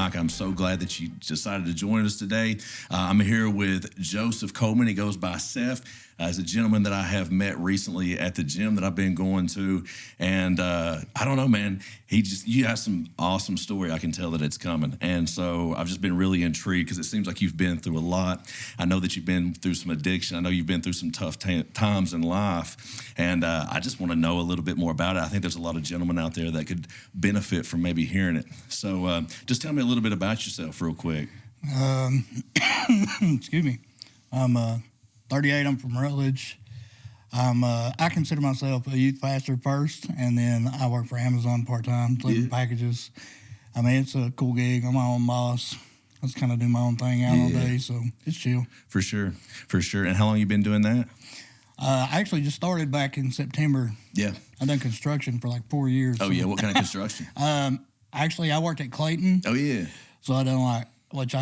Mike. I'm so glad that you decided to join us today. I'm here with Joseph Coleman. He goes by Seth. He's a gentleman that I have met recently at the gym that I've been going to. And I don't know, man, you have some awesome story. I can tell that it's coming. And so I've just been really intrigued because it seems like you've been through a lot. I know that you've been through some addiction. I know you've been through some tough times in life. And I just want to know a little bit more about it. I think there's a lot of gentlemen out there that could benefit from maybe hearing it. So just tell me a little bit about yourself real quick. Excuse me. I'm 38. I'm from Rutledge. I consider myself a youth pastor first, and then I work for Amazon part-time, delivering packages. I mean, it's a cool gig. I'm my own boss. I just kind of do my own thing out all day, so it's chill. For sure. And how long you been doing that? I actually just started back in September. Yeah. I've done construction for like 4 years. Oh, yeah? What kind of construction? Actually, I worked at Clayton. Oh, yeah. So I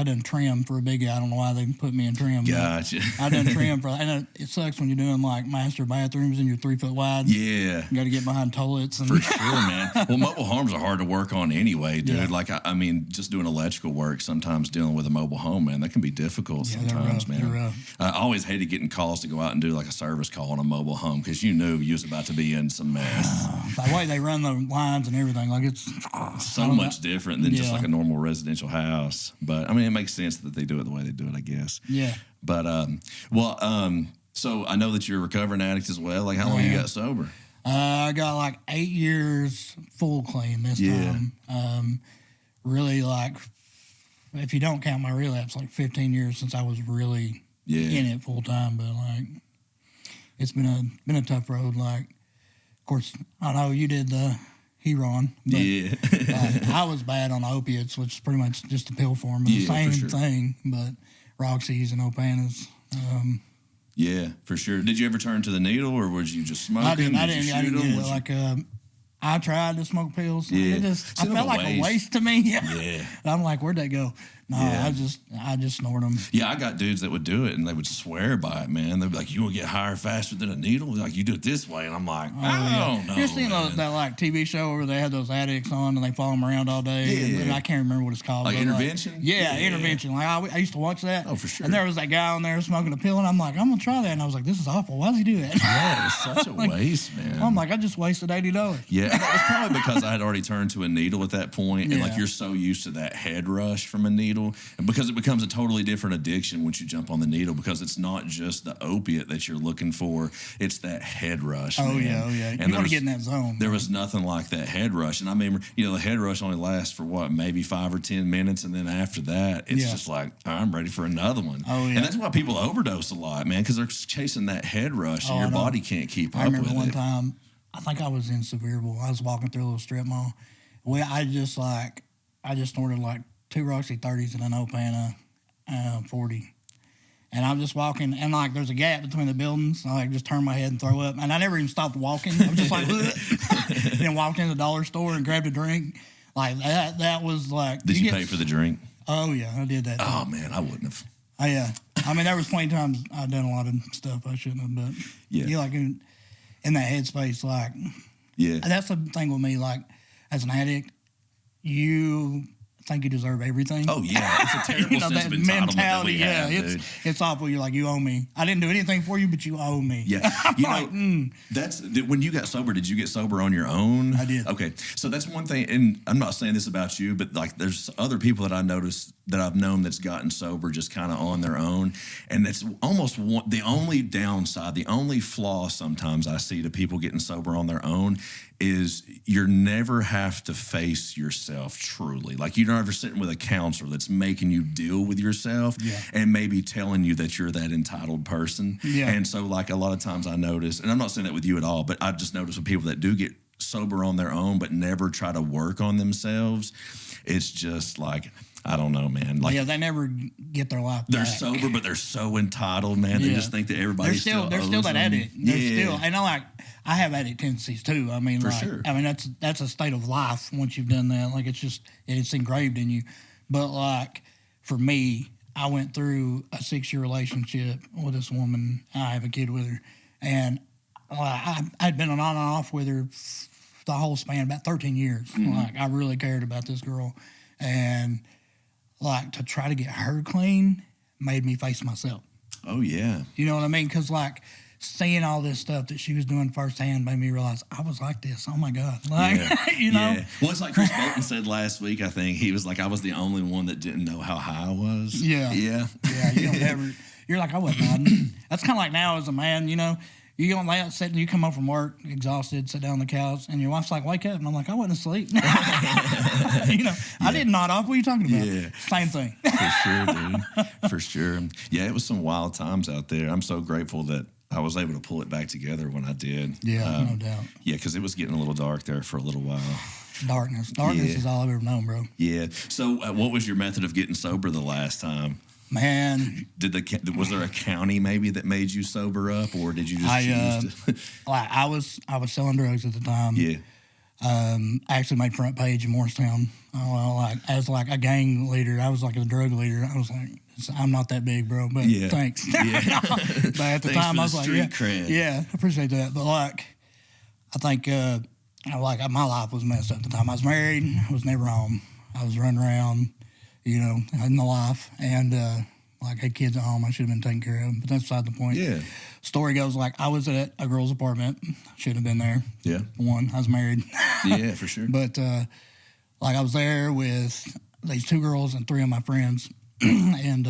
done trim for a big guy. I don't know why they put me in trim. Gotcha. I done trim and it sucks when you're doing like master bathrooms and you're 3 foot wide. Yeah. You got to get behind toilets. For sure, man. Well, mobile homes are hard to work on anyway, dude. Yeah. Like, I mean, just doing electrical work, sometimes dealing with a mobile home, man, that can be difficult sometimes, man. They're rough. I always hated getting calls to go out and do like a service call on a mobile home because you knew you was about to be in some mess. The way they run the lines and everything, like it's so much different than just like a normal residential house. But I mean, it makes sense that they do it the way they do it, I guess. Yeah. But so I know that you're a recovering addict as well. Like, how long you got sober? I got like 8 years full clean this time. Really, like, if you don't count my relapse, like 15 years since I was really in it full time. But like, it's been a tough road. Like, of course, I know you did the Heron. But, I was bad on opiates, which is pretty much just a pill form. The same thing, but Roxy's and Opanas. Yeah, for sure. Did you ever turn to the needle, or was you just smoking? I didn't get it. Like, I tried to smoke pills. Yeah. I felt like a waste to me. Yeah. I'm like, where'd that go? No, I just snort them. Yeah, I got dudes that would do it, and they would swear by it, man. They'd be like, you will get higher faster than a needle? Like, you do it this way. And I'm like, I don't know. You've seen that like TV show where they had those addicts on, and they follow them around all day? Yeah. And I can't remember what it's called. Like Intervention? Intervention. Like, I used to watch that. Oh, for sure. And there was that guy on there smoking a pill, and I'm like, I'm going to try that. And I was like, this is awful. Why does he do that? Yeah, it's such a waste, man. I'm like, I just wasted $80. Yeah, that was probably because I had already turned to a needle at that point, and like you're so used to that head rush from a needle, and because it becomes a totally different addiction once you jump on the needle, because it's not just the opiate that you're looking for, it's that head rush. Oh, man. yeah. And you want to get in that zone. There was nothing like that head rush. And I mean, the head rush only lasts for maybe 5 or 10 minutes, and then after that, it's just like, I'm ready for another one. Oh, yeah. And that's why people overdose a lot, man, because they're chasing that head rush, and your body can't keep up with it. I remember one time, I think I was in Sevierville. I was walking through a little strip mall. I just snorted like 2 Roxy 30s and an Opana 40. And I'm just walking, and like there's a gap between the buildings. I like just turn my head and throw up. And I never even stopped walking. I was just like, and then walked into the dollar store and grabbed a drink. Like that was like. Did you pay for the drink? Oh, yeah, I did that. Oh, man, I wouldn't have. Oh, yeah. I mean, there was plenty of times I've done a lot of stuff I shouldn't have, but you like in that headspace, like, that's the thing with me, like, as an addict, you think you deserve everything. Oh, yeah. It's a terrible sense of entitlement that we have, dude. It's awful. You're like, you owe me. I didn't do anything for you, but you owe me. Yeah. That's when you got sober, did you get sober on your own? I did. Okay. So that's one thing, and I'm not saying this about you, but like there's other people that I noticed that I've known that's gotten sober just kind of on their own. And that's almost the only downside, the only flaw sometimes I see to people getting sober on their own is you never have to face yourself truly. Like you're never sitting with a counselor that's making you deal with yourself and maybe telling you that you're that entitled person. Yeah. And so like a lot of times I notice, and I'm not saying that with you at all, but I just notice with people that do get sober on their own but never try to work on themselves, it's just like, I don't know, man. Like, they never get their life They're back. sober, but they're so entitled, man. They just think that everybody still they're still that addict. And I have addict tendencies too. I mean, for sure. I mean, that's a state of life once you've done that. Like it's engraved in you. But like for me, I went through a 6-year relationship with this woman. I have a kid with her, and I'd been on and off with her the whole span, about 13 years. Mm-hmm. Like I really cared about this girl, and like, to try to get her clean made me face myself. Oh, yeah. You know what I mean? Because, like, seeing all this stuff that she was doing firsthand made me realize I was like this. Oh, my God. Like, you know? Yeah. Well, it's like Chris Bolton said last week, I think. He was like, I was the only one that didn't know how high I was. Yeah. Yeah. Yeah, you don't ever, you're like, I wasn't nodding. That's kind of like now as a man, you know? You don't lay out, sitting, you come home from work, exhausted, sit down on the couch, and your wife's like, wake up. And I'm like, I wasn't asleep. You know, I didn't nod off. What are you talking about? Yeah. Same thing. For sure, dude. For sure. Yeah, it was some wild times out there. I'm so grateful that I was able to pull it back together when I did. Yeah, no doubt. Yeah, because it was getting a little dark there for a little while. Darkness is all I've ever known, bro. Yeah. So, what was your method of getting sober the last time? Man, Was there a county maybe that made you sober up, or did you just choose to? like I was selling drugs at the time. Yeah. I actually made front page in Morristown. Like as like a gang leader, I was like a drug leader. I was like, I'm not that big, bro, but thanks. Yeah. But at the time, I was like, yeah, I appreciate that. But like, I think like my life was messed up at the time. I was married, I was never home. I was running around, you know, in the life, and like had kids at home. I should have been taken care of, but that's beside the point. Yeah. Story goes like I was at a girl's apartment. Shouldn't have been there. Yeah. One, I was married. Yeah, for sure. But like I was there with these 2 girls and 3 of my friends, and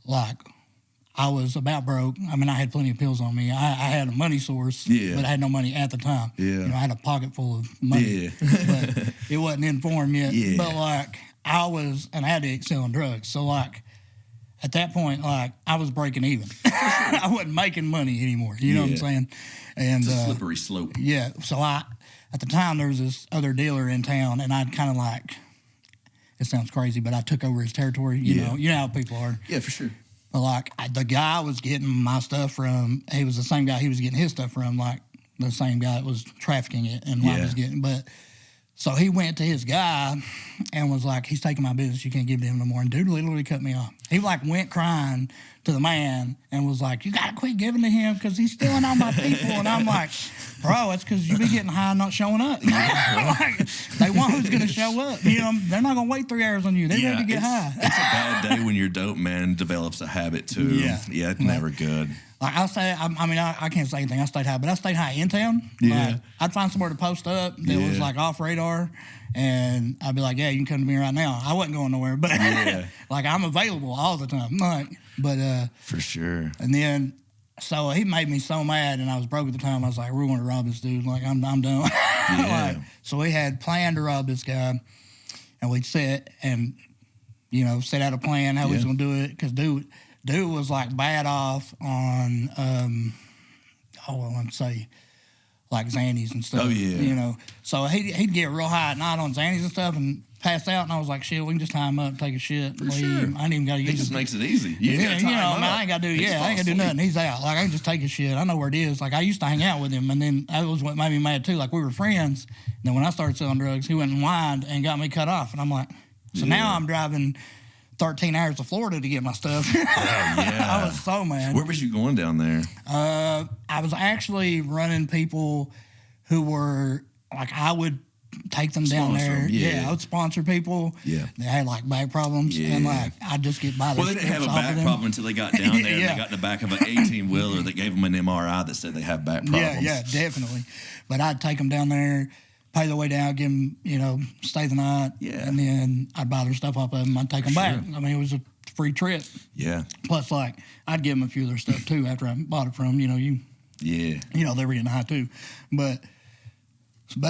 like I was about broke. I mean, I had plenty of pills on me. I had a money source, but I had no money at the time. Yeah. You know, I had a pocket full of money, but it wasn't informed yet. Yeah. But like I was an addict selling drugs, so like at that point, like I was breaking even. I wasn't making money anymore. You know what I'm saying? And it's a slippery slope. Yeah. So at the time there was this other dealer in town, and I'd kind of like, it sounds crazy, but I took over his territory. You know how people are. Yeah, for sure. But like the guy I was getting my stuff from, he was the same guy he was getting his stuff from, like the same guy that was trafficking it and I was getting. But so he went to his guy and was like, he's taking my business. You can't give it to him no more. And dude literally cut me off. He like went crying to the man and was like, you got to quit giving to him because he's stealing all my people. And I'm like, bro, it's because you be getting high and not showing up. Like, they want who's going to show up. You know, they're not going to wait 3 hours on you. They're ready to get high. It's a bad day when your dope man develops a habit too. Yeah, it's never good. Like I'll say, I can't say anything. I stayed high, but I stayed high in town. Yeah. Like, I'd find somewhere to post up that was like off radar, and I'd be like, yeah, you can come to me right now. I wasn't going nowhere, but like I'm available all the time. Like, but for sure. And then so he made me so mad, and I was broke at the time. I was like, we're going to rob this dude. Like I'm done. Like, so we had planned to rob this guy, and we'd set and set out a plan how we was going to do it because dude was like bad off on, I want to say, like Xannies and stuff. Oh, yeah. So he'd get real high at night on Xannies and stuff and pass out. And I was like, shit, we can just tie him up, take a shit, For leave. sure. I ain't even got to use it. Just makes it easy. I ain't got to do, I ain't got to do nothing. He's out. Like, I can just take his shit. I know where it is. Like, I used to hang out with him. And then that was what made me mad, too. Like, we were friends. And then when I started selling drugs, he went and whined and got me cut off. And I'm like, so now I'm driving 13 hours to Florida to get my stuff. I was so mad. Where was you going down there? I was actually running people who were, like, I would take them down there. I would sponsor people. Yeah. They had, like, back problems. Yeah. And, like, I'd just get by their Well, they didn't have a back problem until they got down there and they got in the back of an 18-wheeler that gave them an MRI that said they have back problems. Yeah, definitely. But I'd take them down there, pay the way down, give them, stay the night. Yeah. And then I'd buy their stuff off of them. I'd take them back. I mean, it was a free trip. Yeah. Plus, like, I'd give them a few of their stuff, too, after I bought it from them. They were getting high, too. But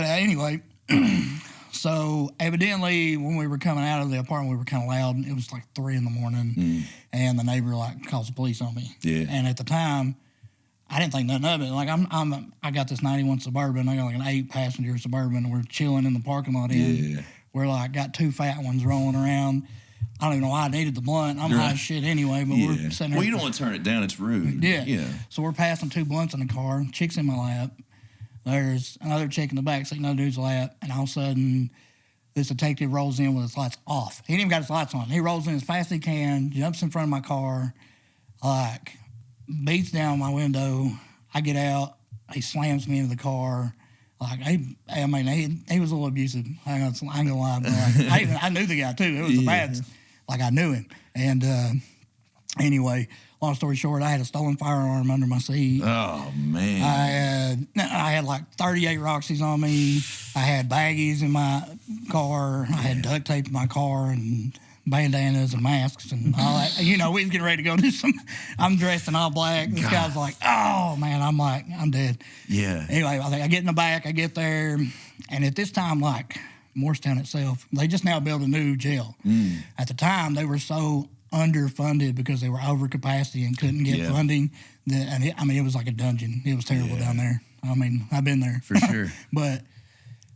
anyway, so evidently when we were coming out of the apartment, we were kind of loud. It was like 3 a.m. And the neighbor, like, calls the police on me. Yeah. And at the time, I didn't think nothing of it. Like I got this 91 Suburban. I got like an 8-passenger Suburban. And we're chilling in the parking lot. We're like got 2 fat ones rolling around. I don't even know why I needed the blunt. I'm high as shit anyway. But we're sitting there. Well, you don't want to turn it down. It's rude. Yeah. So we're passing 2 blunts in the car. Chick's in my lap. There's another chick in the back sitting on dude's lap. And all of a sudden, this detective rolls in with his lights off. He didn't even got his lights on. He rolls in as fast as he can, jumps in front of my car, like, beats down my window. I get out. He slams me into the car. Like, he was a little abusive. I ain't gonna lie. But like, I knew the guy, too. It was the bad. like I knew him. And anyway, long story short, I had a stolen firearm under my seat. Oh, man. I had like 38 Roxys on me. I had baggies in my car. I had duct tape in my car and bandanas and masks and all that. You know, we was getting ready to go do some. I'm dressed in all black. This guy's like, oh, man. I'm like, I'm dead. Yeah. Anyway, I get in the back. I get there. And at this time, like, Morristown itself, they just now built a new jail. At the time, they were so underfunded because they were over capacity and couldn't get funding. It was like a dungeon. It was terrible down there. I mean, I've been there. For sure. But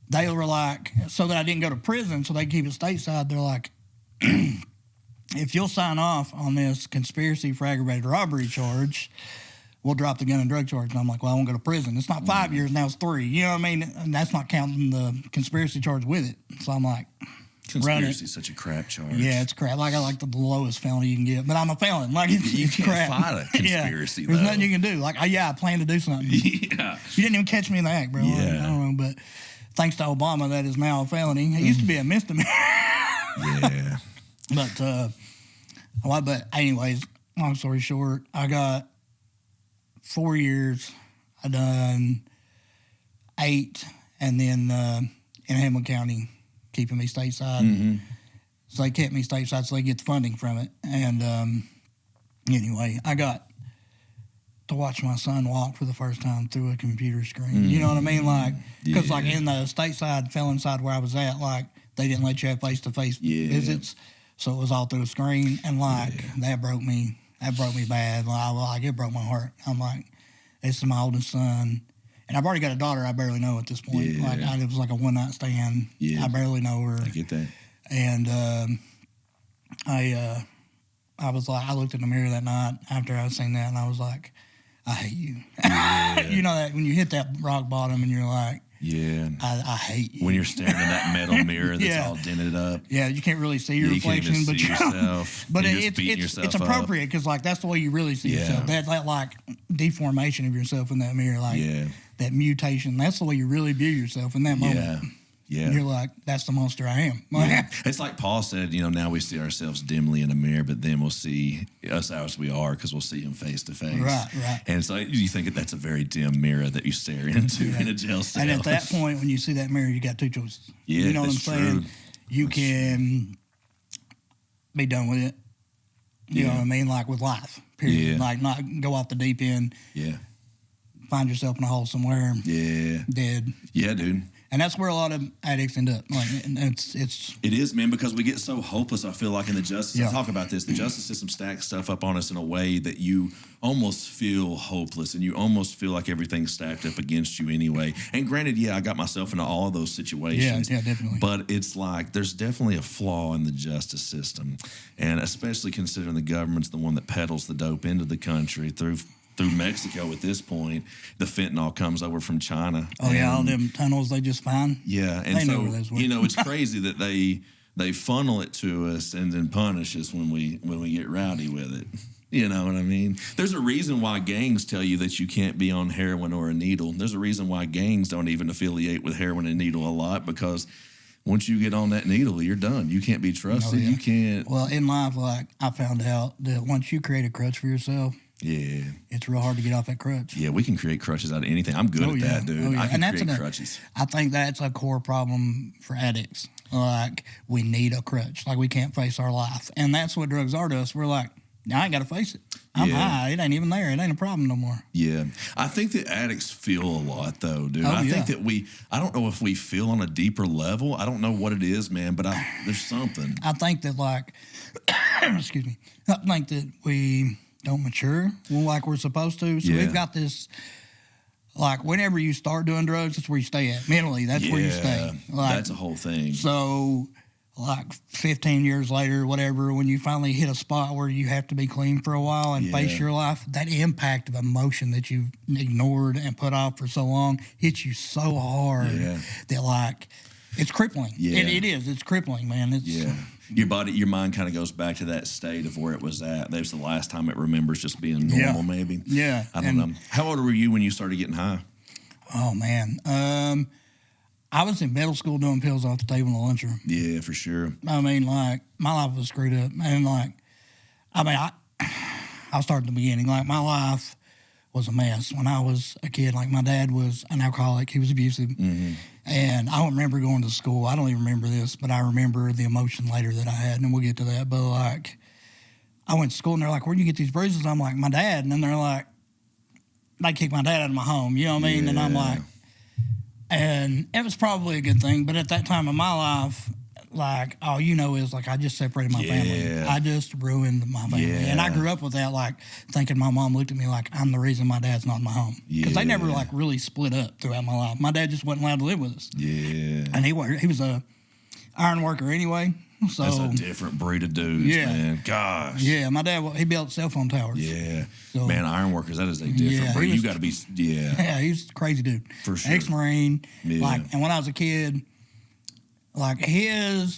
they were like, so that I didn't go to prison, so they keep it stateside, they're like, if you'll sign off on this conspiracy for aggravated robbery charge, we'll drop the gun and drug charge. And I'm like, well, I won't go to prison. It's not 5 years, now it's 3. You know what I mean? And that's not counting the conspiracy charge with it. So I'm like, conspiracy is such a crap charge. Yeah, it's crap. Like I like the lowest felony you can get, but I'm a felon. Like you it's can't crap. fight a conspiracy. There's nothing you can do. Like I plan to do something. Yeah, you didn't even catch me in the act, bro. Yeah, I don't know, but thanks to Obama, that is now a felony. It used to be a misdemeanor. Yeah, but anyways, long story short, I got 4 years. I done 8, and then in Hamlin County, keeping me stateside. So they kept me stateside so they get the funding from it. And anyway, I got to watch my son walk for the first time through a computer screen. You know what I mean? Like, because like in the stateside, felon side where I was at, like they didn't let you have face-to-face visits. So it was all through a screen. And like, that broke me. That broke me bad. Like it broke my heart. I'm like, this is my oldest son. And I've already got a daughter I barely know at this point. It was like a one-night stand. I barely know her. I get that. And I was like, I looked in the mirror that night after I seen that, and I was like, I hate you. You know that when you hit that rock bottom and you're like, I hate you. When you're staring in that metal mirror that's all dented up. Yeah, you can't really see your reflection, you can't but see yourself. But it's appropriate because like that's the way you really see yourself. That like deformation of yourself in that mirror, like that mutation. That's the way you really view yourself in that moment. Yeah. And you're like, that's the monster I am. It's like Paul said, now we see ourselves dimly in a mirror, but then we'll see us as we are because we'll see him face to face. Right. And so you think that's a very dim mirror that you stare into in a jail cell. And at that point, when you see that mirror, you got 2 choices. Yeah, you know what I'm saying? True. You can be done with it. You know what I mean? Like with life, period. Yeah. Like not go off the deep end. Yeah. Find yourself in a hole somewhere. Yeah. Dead. Yeah, dude. And that's where a lot of addicts end up. Like, it is, man, because we get so hopeless. I feel like in the justice. I talk about this. The justice system stacks stuff up on us in a way that you almost feel hopeless, and you almost feel like everything's stacked up against you anyway. And granted, I got myself into all of those situations. Yeah, definitely. But it's like there's definitely a flaw in the justice system, and especially considering the government's the one that peddles the dope into the country through Mexico at this point. The fentanyl comes over from China. Oh, all them tunnels they just find. Yeah, and they so, know where those were. It's crazy that they funnel it to us and then punish us when we get rowdy with it. You know what I mean? There's a reason why gangs tell you that you can't be on heroin or a needle. There's a reason why gangs don't even affiliate with heroin and needle a lot, because once you get on that needle, you're done. You can't be trusted. You can't. Well, in life, like I found out that once you create a crutch for yourself, it's real hard to get off that crutch. Yeah, we can create crutches out of anything. I'm good at that, dude. I can create crutches. I think that's a core problem for addicts. Like, we need a crutch. Like, we can't face our life. And that's what drugs are to us. We're like, I ain't got to face it. I'm high. It ain't even there. It ain't a problem no more. Yeah. I think that addicts feel a lot, though, dude. I think that I don't know if we feel on a deeper level. I don't know what it is, man, but there's something. I think that, like, excuse me, I think that we don't mature like we're supposed to. So we've got this, like, whenever you start doing drugs, that's where you stay at. Mentally, that's where you stay. Like, that's a whole thing. So, like, 15 years later, whatever, when you finally hit a spot where you have to be clean for a while and face your life, that impact of emotion that you've ignored and put off for so long hits you so hard that, like, it's crippling. It is. It's crippling, man. Your mind kind of goes back to that state of where it was at. That was the last time it remembers just being normal, maybe. Yeah. I don't know. How old were you when you started getting high? Oh, man. I was in middle school doing pills off the table in the lunchroom. Yeah, for sure. I mean, like, my life was screwed up. And, like, I mean, I'll start at the beginning. Like, my life was a mess. When I was a kid, like, my dad was an alcoholic. He was abusive. Mm-hmm. And I don't remember going to school. I don't even remember this, but I remember the emotion later that I had, and we'll get to that. But, like, I went to school, and they're like, where'd you get these bruises? I'm like, my dad. And then they're like, they kicked my dad out of my home. You know what I mean? Yeah. And I'm like, and it was probably a good thing. But at that time in my life, like, all you know is, like, I just separated my family. I just ruined my family. And I grew up with that, like, thinking my mom looked at me like I'm the reason my dad's not in my home. Because they never, like, really split up throughout my life. My dad just wasn't allowed to live with us. Yeah. And he was a iron worker anyway. So that's a different breed of dudes, man. Gosh. Yeah, my dad, he built cell phone towers. Yeah. So, man, iron workers, that is a different breed. You got to be, Yeah, he's a crazy dude. For sure. Ex-Marine. Yeah. Like, and when I was a kid, like, I'd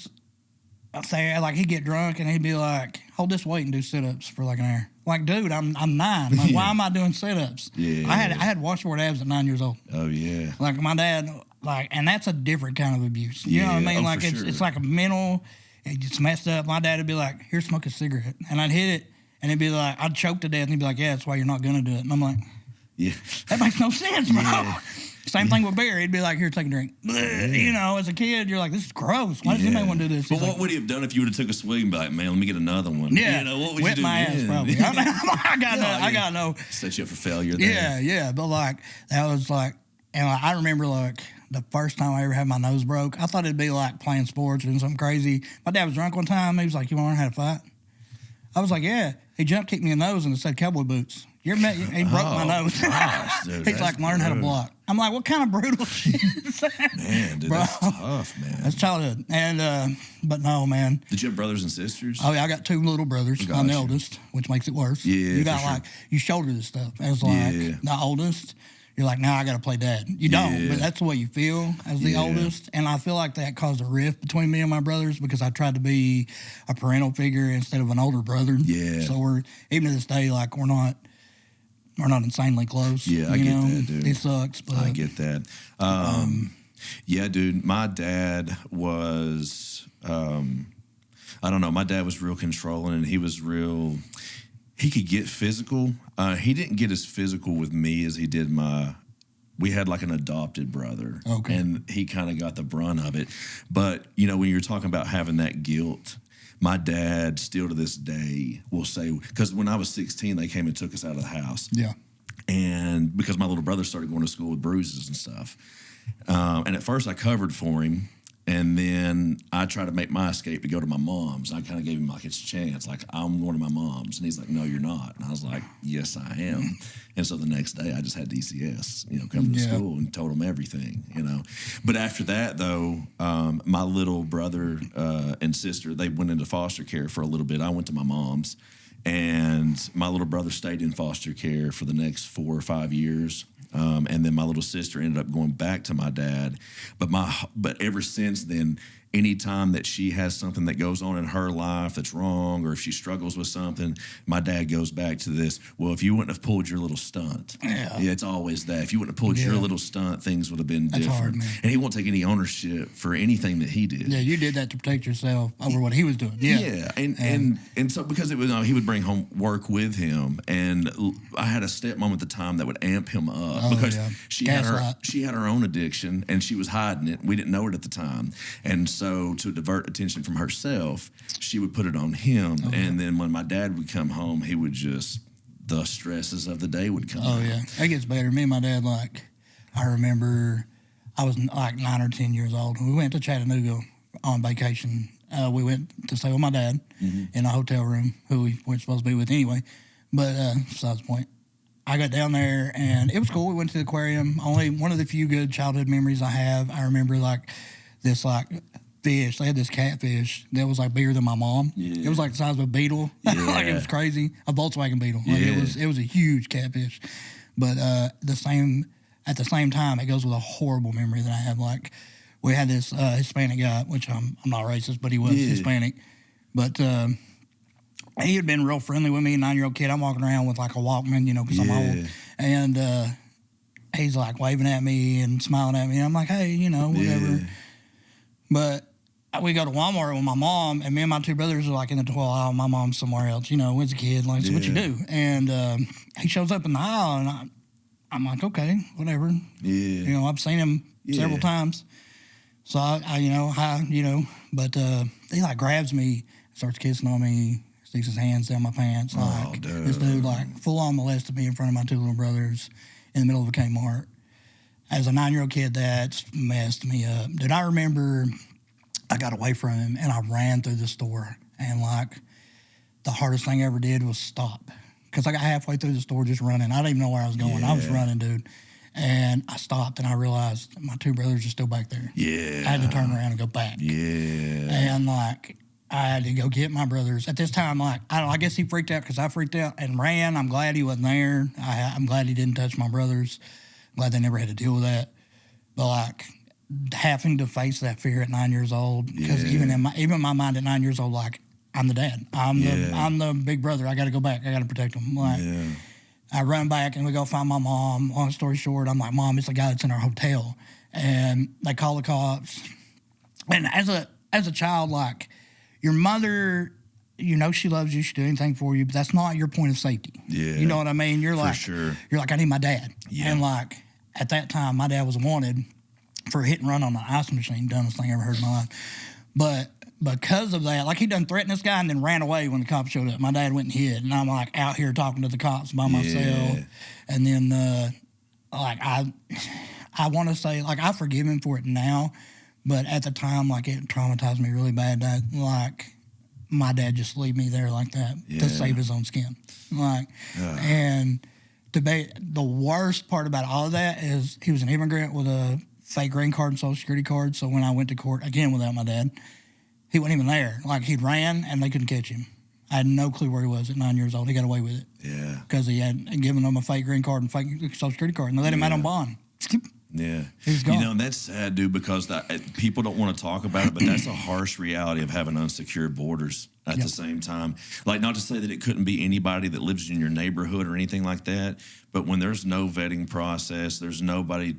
say, like, he'd get drunk and he'd be like, hold this weight and do sit-ups for like an hour. Like, dude, I'm 9. Like, why am I doing sit-ups? Yeah. I had washboard abs at 9 years old. Oh, yeah. Like, my dad, like, and that's a different kind of abuse. You know what I mean? Like, it's like a mental, it gets messed up. My dad would be like, here, smoke a cigarette. And I'd hit it, and he'd be like, I'd choke to death, and he'd be like, yeah, that's why you're not going to do it. And I'm like, yeah, that makes no sense, bro. Yeah. Same thing with beer. He'd be like, here, take a drink. Yeah. You know, as a kid, you're like, this is gross. Why does anybody want to do this? But what would he have done if you would have took a swig and be like, man, let me get another one? Yeah. You know, what would Whip you do? my ass, probably. I got no. Set you up for failure there. Yeah. But, like, that was like, and like, I remember, like, the first time I ever had my nose broke, I thought it'd be like playing sports or doing something crazy. My dad was drunk one time. He was like, you want to learn how to fight? I was like, yeah. He kicked me in the nose and it said cowboy boots. He broke my nose. Gosh, dude, he's like, learn how to block. I'm like, what kind of brutal shit is that? Man, dude, that's tough, man. That's childhood. And, but no, man. Did you have brothers and sisters? Oh, yeah, I got 2 little brothers. I'm the oldest, which makes it worse. Yeah, you got like, you shoulder this stuff. As like the oldest, you're like, now I got to play dad. You don't, but that's the way you feel as the oldest. And I feel like that caused a rift between me and my brothers because I tried to be a parental figure instead of an older brother. Yeah. So we're, even to this day, like, we're not insanely close. Yeah, I get that, dude. It sucks, but I get that. Yeah, dude, my dad was, I don't know, my dad was real controlling and he could get physical. He didn't get as physical with me as he did we had like an adopted brother. Okay. And he kind of got the brunt of it. But, you know, when you're talking about having that guilt, my dad still to this day will say, because when I was 16, they came and took us out of the house. Yeah. And because my little brother started going to school with bruises and stuff. And at first I covered for him. And then I tried to make my escape to go to my mom's. I kind of gave him like his chance, like, I'm going to my mom's. And he's like, no, you're not. And I was like, yes, I am. And so the next day I just had DCS, you know, come to school and told him everything, you know. But after that, though, my little brother and sister, they went into foster care for a little bit. I went to my mom's. And my little brother stayed in foster care for the next 4 or 5 years. And then my little sister ended up going back to my dad. But ever since then, anytime that she has something that goes on in her life that's wrong, or if she struggles with something, my dad goes back to this, well, if you wouldn't have pulled your little stunt. Yeah, it's always that. If you wouldn't have pulled your little stunt, things would have been different. That's hard, man. And he won't take any ownership for anything that he did. Yeah, you did that to protect yourself over what he was doing. Yeah. And so because it was, he would bring home work with him, and I had a stepmom at the time that would amp him up because she had her own addiction, and she was hiding it. We didn't know it at the time. And so to divert attention from herself, she would put it on him. And then when my dad would come home, he would just, the stresses of the day would come out. Oh, yeah. It gets better. Me and my dad, like, I remember I was like 9 or 10 years old. We went to Chattanooga on vacation. We went to stay with my dad in a hotel room, who we weren't supposed to be with anyway. But besides the point, I got down there, and it was cool. We went to the aquarium. Only one of the few good childhood memories I have. I remember, like, this, like, fish. They had this catfish that was like bigger than my mom. Yeah. It was like the size of a beetle. Like, it was crazy. A Volkswagen Beetle. Like, it was a huge catfish. But at the same time, it goes with a horrible memory that I have. Like, we had this Hispanic guy, which I'm not racist, but he was Hispanic. But he had been real friendly with me, a 9-year-old kid. I'm walking around with like a Walkman, you know, because I'm old. And he's like waving at me and smiling at me. And I'm like, hey, whatever. Yeah. But we go to Walmart with my mom, and me and my two brothers are like in the toy aisle. My mom's somewhere else, as a kid, like, so what you do? And he shows up in the aisle, and I'm like, okay, whatever. Yeah. I've seen him several times. So but he like grabs me, starts kissing on me, sticks his hands down my pants. Like, this dude, like, full on molested me in front of my two little brothers in the middle of a Kmart. As a 9-year-old kid, that's messed me up. Dude, I remember I got away from him, and I ran through the store, and, like, the hardest thing I ever did was stop. Because I got halfway through the store just running. I didn't even know where I was going. I was running, dude. And I stopped, and I realized my two brothers are still back there. Yeah. I had to turn around and go back. Yeah. And, like, I had to go get my brothers. At this time, like, I guess he freaked out because I freaked out and ran. I'm glad he wasn't there. I'm glad he didn't touch my brothers. I'm glad they never had to deal with that. But, like, having to face that fear at 9 years old, because even in my mind at 9 years old, like, I'm the dad. I'm the big brother. I got to go back. I got to protect him. Like, I run back and we go find my mom. Long story short, I'm like, Mom, it's the guy that's in our hotel, and they call the cops. And as a child, like, your mother, she loves you, she'll do anything for you, but that's not your point of safety. Yeah. You know what I mean? You're like, sure. You're like, I need my dad. Yeah. And, like, at that time, my dad was wanted for a hit and run on the ice machine, dumbest thing I ever heard in my life. But because of that, like, he done threatened this guy and then ran away when the cops showed up. My dad went and hid, and I'm, like, out here talking to the cops by myself. And then, like, I want to say, like, I forgive him for it now, but at the time, like, it traumatized me really bad. That, like, my dad just leave me there like that to save his own skin. Like, and the worst part about all of that is he was an immigrant with a fake green card and Social Security card. So when I went to court, again, without my dad, he wasn't even there. Like, he'd ran and they couldn't catch him. I had no clue where he was at 9 years old. He got away with it. Yeah. Because he had given them a fake green card and fake Social Security card, and they let him out on bond. Yeah. He was gone. And that's sad, dude, because people don't want to talk about it, but that's a harsh reality of having unsecured borders at the same time. Like, not to say that it couldn't be anybody that lives in your neighborhood or anything like that, but when there's no vetting process, there's nobody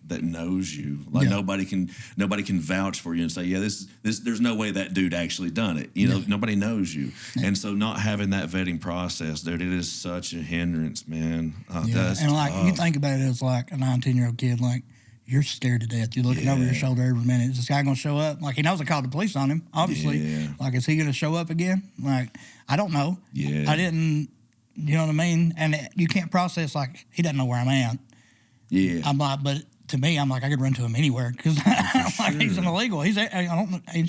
that knows you. Like, nobody can vouch for you and say, this there's no way that dude actually done it. Nobody knows you. And so not having that vetting process, dude, it is such a hindrance, man. That's and, like, tough. you think about it as, like, a 19-year-old kid, like, you're scared to death. You're looking over your shoulder every minute. Is this guy going to show up? Like, he knows I called the police on him, obviously. Yeah. Like, is he going to show up again? Like, I don't know. Yeah. I didn't, you know what I mean? And you can't process, like, he doesn't know where I'm at. Yeah. I'm like, but to me, I'm like, I could run to him anywhere because like, he's an illegal. He's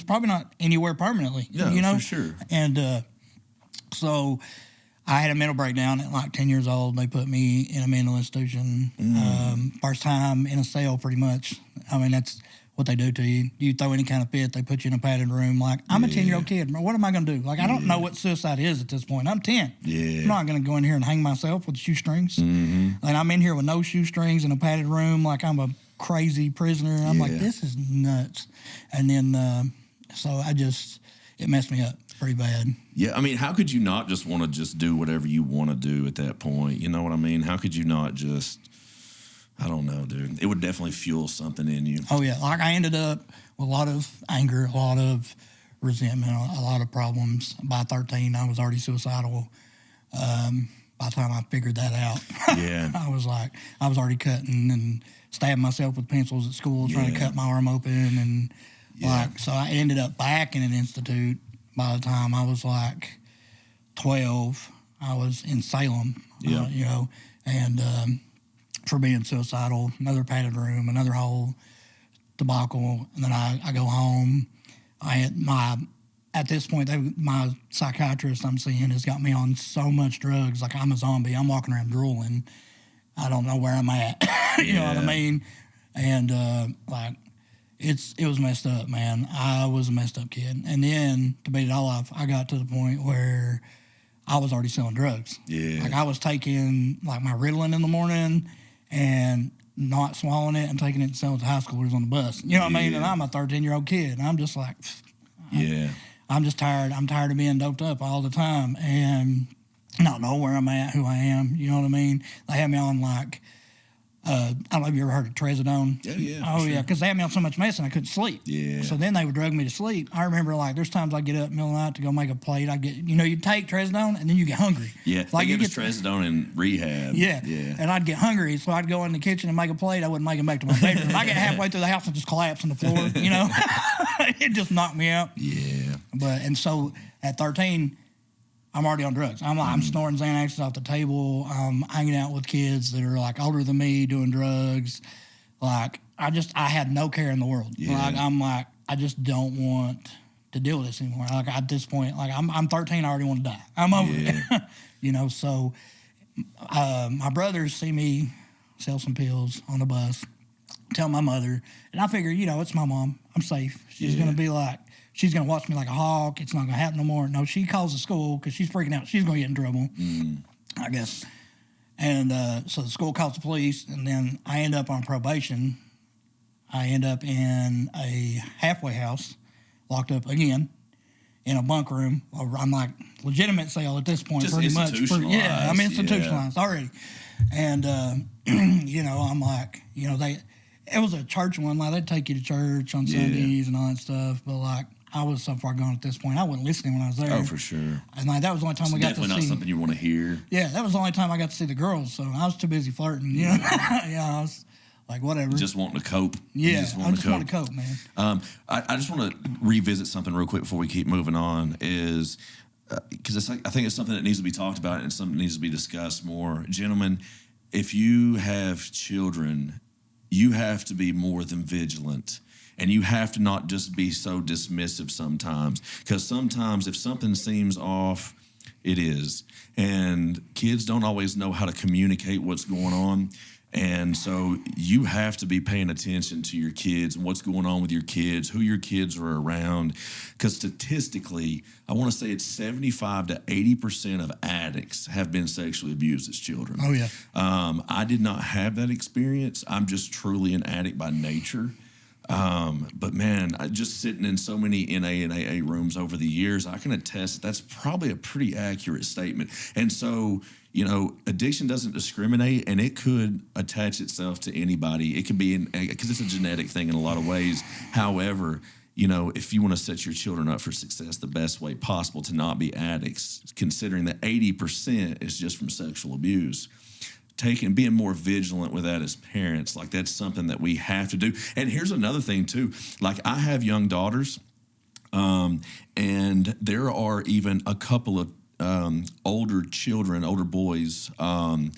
probably not anywhere permanently. Yeah, for sure. And so I had a mental breakdown at like 10 years old. They put me in a mental institution. First time in a cell, pretty much. I mean, that's what they do to you. You throw any kind of fit, they put you in a padded room. Like, I'm a 10-year-old kid. What am I going to do? Like, I don't know what suicide is at this point. I'm 10. Yeah. I'm not going to go in here and hang myself with shoestrings. Mm-hmm. And I'm in here with no shoestrings in a padded room like I'm a crazy prisoner. I'm like, this is nuts. And then, so it messed me up pretty bad. Yeah, I mean, how could you not just want to just do whatever you want to do at that point? You know what I mean? How could you not just... I don't know, dude. It would definitely fuel something in you. Oh, yeah. Like, I ended up with a lot of anger, a lot of resentment, a lot of problems. By 13, I was already suicidal. By the time I figured that out, I was already cutting and stabbing myself with pencils at school, trying to cut my arm open. And, so I ended up back in an institute by the time I was, like, 12. I was in Salem, and... for being suicidal, another padded room, another whole debacle, and then I go home. At this point, my psychiatrist I'm seeing has got me on so much drugs, like I'm a zombie. I'm walking around drooling. I don't know where I'm at. You know what I mean? And it was messed up, man. I was a messed up kid. And then to beat it all off, I got to the point where I was already selling drugs. Yeah. Like, I was taking like my Ritalin in the morning and not swallowing it and taking it and selling it to high schoolers on the bus. You know what I mean? And I'm a 13-year-old kid. And I'm just like, I'm just tired. I'm tired of being doped up all the time and not know where I'm at, who I am. You know what I mean? They had me on like I don't know if you ever heard of trazodone. Oh, yeah, because they had me on so much medicine I couldn't sleep. Yeah. So then they would drug me to sleep. I remember like there's times I get up in the middle of the night to go make a plate. I get you take trazodone and then you get hungry. Yeah, like they give us trazodone in rehab. Yeah, yeah. And I'd get hungry, so I'd go in the kitchen and make a plate. I wouldn't make it back to my bedroom. I get halfway through the house and just collapse on the floor. It just knocked me out. Yeah. And so at 13. I'm already on drugs. I'm snorting Xanaxes off the table. I'm hanging out with kids that are like older than me doing drugs. Like I had no care in the world. Yeah. I just don't want to deal with this anymore. Like at this point, like I'm 13. I already want to die. I'm over it. So my brothers see me sell some pills on the bus, tell my mother, and I figure, it's my mom. I'm safe. She's gonna be like. She's going to watch me like a hawk. It's not going to happen no more. No, she calls the school because she's freaking out. She's going to get in trouble, I guess. And so the school calls the police, and then I end up on probation. I end up in a halfway house, locked up again, in a bunk room. I'm like legitimate sale at this point, just pretty much. I'm institutionalized already. And, I'm like, it was a church one. Like, they'd take you to church on Sundays and all that stuff. But, like, I was so far gone at this point. I wasn't listening when I was there. Oh, for sure. And like that was the only time we got to see. Definitely not something you want to hear. Yeah, that was the only time I got to see the girls. So I was too busy flirting. I was like, whatever. Just wanting to cope. Yeah, I just want to cope, man. I just want to revisit something real quick before we keep moving on. Is because I think it's something that needs to be talked about and something that needs to be discussed more. Gentlemen, if you have children, you have to be more than vigilant. And you have to not just be so dismissive sometimes. Because sometimes if something seems off, it is. And kids don't always know how to communicate what's going on. And so you have to be paying attention to your kids and what's going on with your kids, who your kids are around. Because statistically, I want to say it's 75 to 80% of addicts have been sexually abused as children. Oh, yeah. I did not have that experience. I'm just truly an addict by nature. But man, just sitting in so many NA and AA rooms over the years, I can attest that's probably a pretty accurate statement. And so, addiction doesn't discriminate, and it could attach itself to anybody. It could be because it's a genetic thing in a lot of ways. However, if you want to set your children up for success the best way possible to not be addicts, considering that 80% is just from sexual abuse. Being more vigilant with that as parents, like that's something that we have to do. And here's another thing too, like I have young daughters, and there are even a couple of older boys. I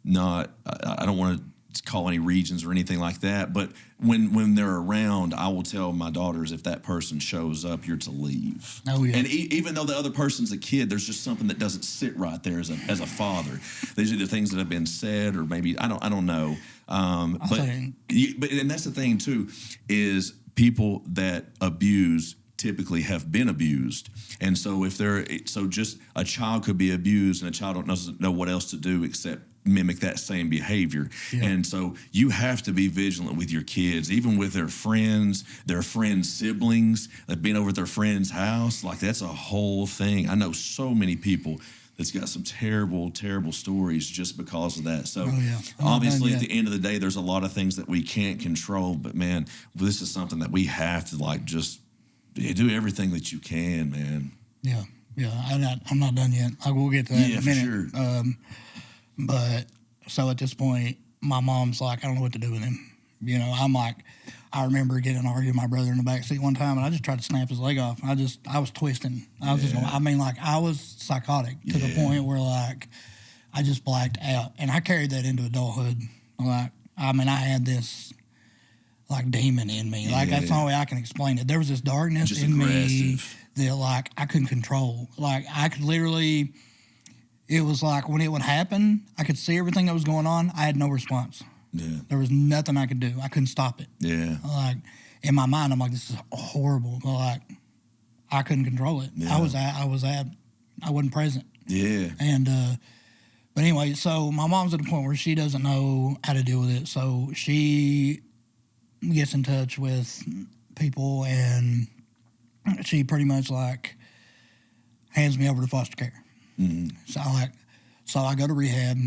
don't want to call any regions or anything like that, but when they're around, I will tell my daughters, if that person shows up, you're to leave. Oh, yeah. And even though the other person's a kid, there's just something that doesn't sit right there as a father. There's either things that have been said, or maybe I don't know. But and that's the thing too, is people that abuse typically have been abused. And so just a child could be abused, and a child doesn't know what else to do except mimic that same behavior. Yeah. And so you have to be vigilant with your kids, even with their friends' siblings, like being over at their friend's house. Like that's a whole thing. I know so many people that's got some terrible, terrible stories just because of that. So obviously at the end of the day, there's a lot of things that we can't control, but man, this is something that we have to just do everything that you can, man. Yeah. I'm not done yet. I will get to that in a minute. For sure. But so at this point, my mom's like, I don't know what to do with him. I'm like, I remember getting an argument with my brother in the back seat one time, and I just tried to snap his leg off. I was twisting. I was psychotic to the point where like I just blacked out, and I carried that into adulthood. I had this like demon in me. Like that's the only way I can explain it. There was this darkness just in me that like I couldn't control. Like I could literally. It was like when it would happen, I could see everything that was going on. I had no response. Yeah. There was nothing I could do. I couldn't stop it. Yeah. Like in my mind, I'm like, this is horrible. But like I couldn't control it. Yeah. I wasn't present. Yeah. And but anyway, so my mom's at the point where she doesn't know how to deal with it. So she gets in touch with people, and she pretty much like hands me over to foster care. Mm-hmm. So I go to rehab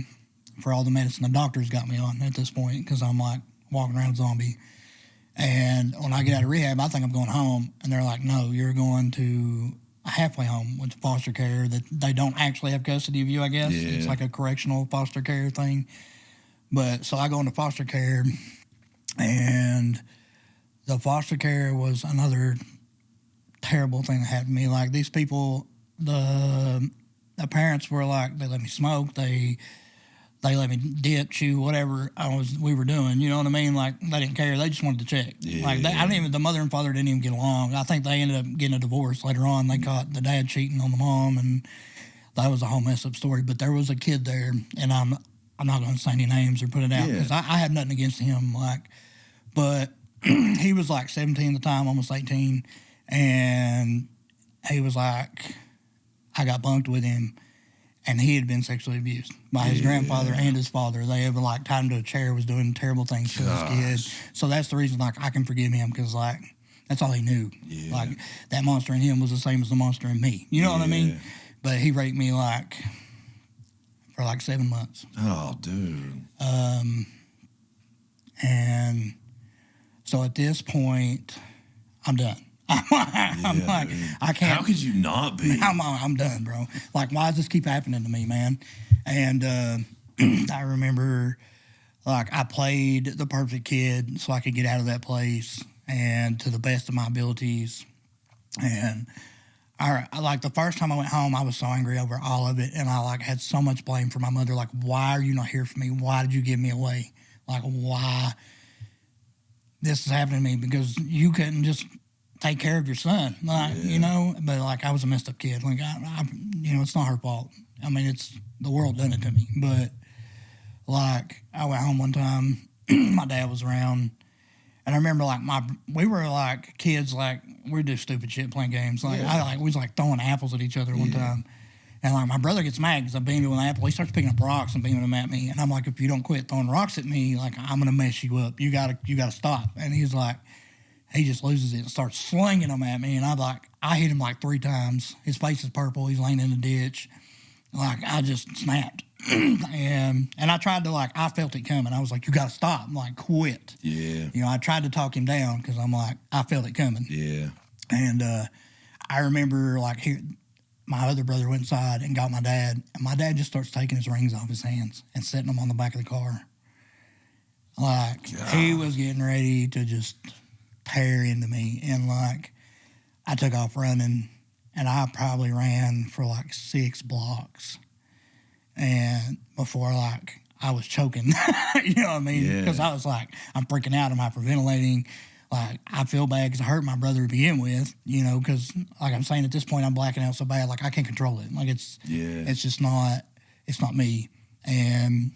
for all the medicine the doctors got me on at this point because I'm like walking around zombie. And when I get out of rehab, I think I'm going home. And they're like, no, you're going to a halfway home with foster care that they don't actually have custody of you, I guess. Yeah. It's like a correctional foster care thing. But so I go into foster care, and the foster care was another terrible thing that happened to me. Like these people, the parents were like, they let me smoke, they let me dip, chew, whatever we were doing. You know what I mean? Like they didn't care. They just wanted to check. Yeah. Like the mother and father didn't even get along. I think they ended up getting a divorce later on. They caught the dad cheating on the mom, and that was a whole mess up story. But there was a kid there, and I'm not going to say any names or put it out because I have nothing against him. Like, but he was like 17 at the time, almost 18, and he was like, I got bunked with him. And he had been sexually abused by his grandfather and his father. They ever like tied him to a chair, was doing terrible things to his kid. So that's the reason like I can forgive him because like that's all he knew. Yeah. Like that monster in him was the same as the monster in me. You know what I mean? But he raped me like for like 7 months. Oh, dude. And so at this point, I'm done. I'm like, I can't. How could you not be? I'm done, bro. Like, why does this keep happening to me, man? And I remember, like, I played the perfect kid so I could get out of that place and to the best of my abilities. And I like the first time I went home, I was so angry over all of it, and I like had so much blame for my mother. Like, why are you not here for me? Why did you give me away? Like, why this is happening to me? Because you couldn't just take care of your son, like, you know. But like I was a messed up kid. Like I, you know, it's not her fault. I mean, it's the world done it to me. But like I went home one time, my dad was around, and I remember like we were like kids, like we do stupid shit playing games. Like we was like throwing apples at each other one time, and like my brother gets mad because I beamed him with an apple. He starts picking up rocks and beaming them at me, and I'm like, if you don't quit throwing rocks at me, like I'm gonna mess you up. You gotta stop. And he's like. He just loses it and starts slinging them at me. And I hit him like 3 times. His face is purple. He's laying in the ditch. Like, I just snapped. and I tried to, like, I felt it coming. I was like, you got to stop. I'm like, quit. Yeah. You know, I tried to talk him down because I'm like, I felt it coming. Yeah. And I remember, like, my other brother went inside and got my dad. And my dad just starts taking his rings off his hands and setting them on the back of the car. Like, he was getting ready to just tear into me, and like I took off running, and I probably ran for like 6 blocks, and before like I was choking, you know what I mean? Because I was like, I'm freaking out, I'm hyperventilating, like I feel bad because I hurt my brother to begin with, you know, because like I'm saying at this point I'm blacking out so bad, like I can't control it, like it's just not, it's not me. And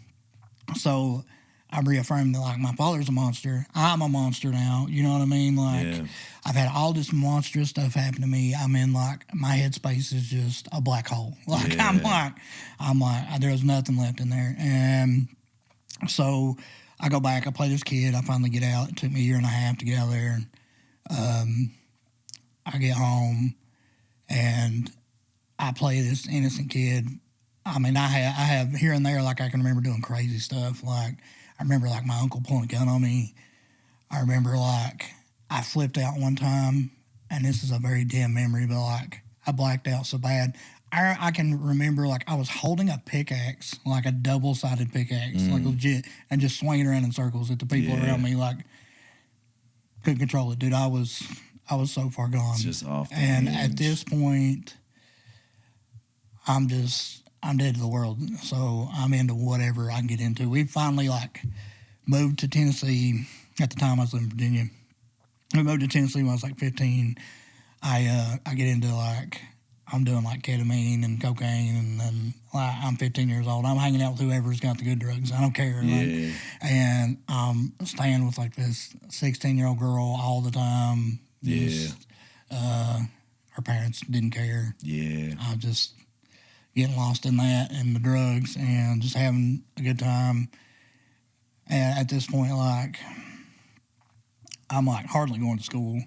so I reaffirmed that, like, my father's a monster. I'm a monster now. You know what I mean? Like, I've had all this monstrous stuff happen to me. I'm in, like, my headspace is just a black hole. Like, I'm like, there's nothing left in there. And so I go back. I play this kid. I finally get out. It took me 1.5 years to get out of there. And I get home, and I play this innocent kid. I mean, I have here and there, like, I can remember doing crazy stuff. Like, I remember, like, my uncle pulling a gun on me. I remember, like, I flipped out one time, and this is a very dim memory, but, like, I blacked out so bad. I can remember, like, I was holding a pickaxe, like a double-sided pickaxe, like legit, and just swinging around in circles at the people around me, like, couldn't control it, dude. I was so far gone. It's just off. And at this point, I'm dead to the world, so I'm into whatever I can get into. We finally, like, moved to Tennessee. At the time, I was living in Virginia. We moved to Tennessee when I was, like, 15. I get into, like, I'm doing, like, ketamine and cocaine, and then like, I'm 15 years old. I'm hanging out with whoever's got the good drugs. I don't care. Like, and I'm staying with, like, this 16-year-old girl all the time. Her parents didn't care. I just getting lost in that and the drugs and just having a good time. And at this point, like, I'm like hardly going to school.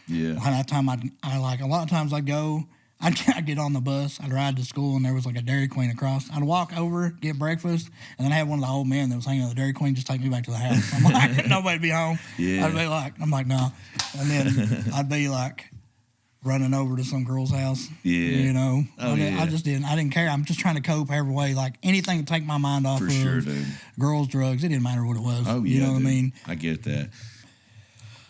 By that time, I like a lot of times I'd go, I'd get on the bus, I'd ride to school, and there was like a Dairy Queen across. I'd walk over, get breakfast, and then I had one of the old men that was hanging at the Dairy Queen just take me back to the house. I'm like, nobody'd be home. Yeah. I'd be like, I'm like, no. And then I'd be like running over to some girl's house. Yeah. You know, Oh, I just didn't. I didn't care. I'm just trying to cope every way. Like anything to take my mind off For of sure, dude. girls, drugs. It didn't matter what it was. Oh, yeah, you know what dude. I mean? I get that.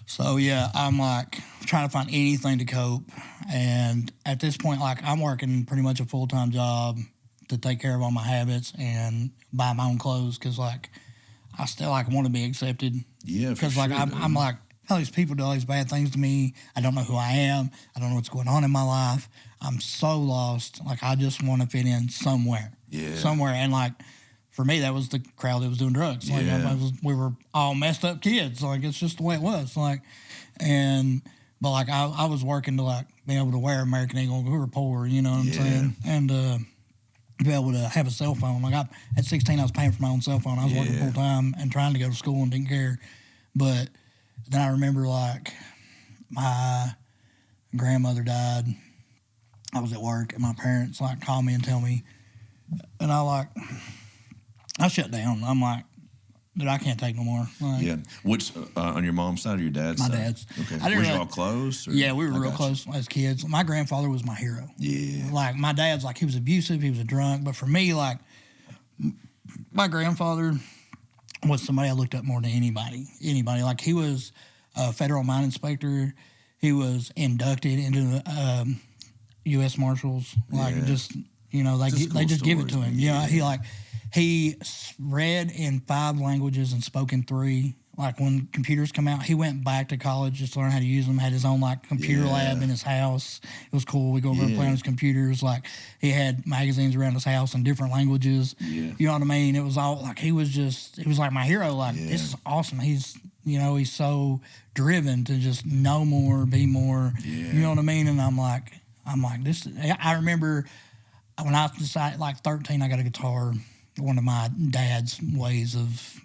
So, yeah, I'm like trying to find anything to cope. And at this point, like I'm working pretty much a full-time job to take care of all my habits and buy my own clothes because, like, I still, like, want to be accepted. Yeah, for Because, sure, like, I'm like, all these people do all these bad things to me. I don't know who I am. I don't know what's going on in my life. I'm so lost. Like, I just want to fit in somewhere. Yeah. Somewhere. And, like, for me, that was the crowd that was doing drugs. Like, Yeah. we were all messed up kids. Like, it's just the way it was. Like, but like, I was working to, like, be able to wear American Eagle. We were poor, you know what I'm saying? And be able to have a cell phone. Like, at 16, I was paying for my own cell phone. I was working full time and trying to go to school and didn't care. But then I remember, like, my grandmother died. I was at work, and my parents, like, called me and tell me. And I shut down. I'm like, dude, I can't take no more. Like, Yeah. Which, on your mom's side or your dad's my side? dad's. Okay. I didn't Was you really- all close? Or? Yeah, we were I real got close as kids. My grandfather was my hero. Yeah. Like, my dad's, like, he was abusive. He was a drunk. But for me, like, my grandfather was somebody I looked up more than anybody. Like, he was a federal mine inspector. He was inducted into the U.S. Marshals. Like, Yeah. just, you know, they Cool just give it to stories, him. man. You know, Yeah. he read in 5 languages and spoke in 3. Like, when computers come out, he went back to college just to learn how to use them. Had his own, like, computer lab in his house. It was cool. We go over and play on his computers. Like, he had magazines around his house in different languages. Yeah. You know what I mean? It was all, like, he was like my hero. Like, this is awesome. He's so driven to just know more, be more. Yeah. You know what I mean? And I'm like, this. I remember when I decided, like, 13, I got a guitar. One of my dad's ways of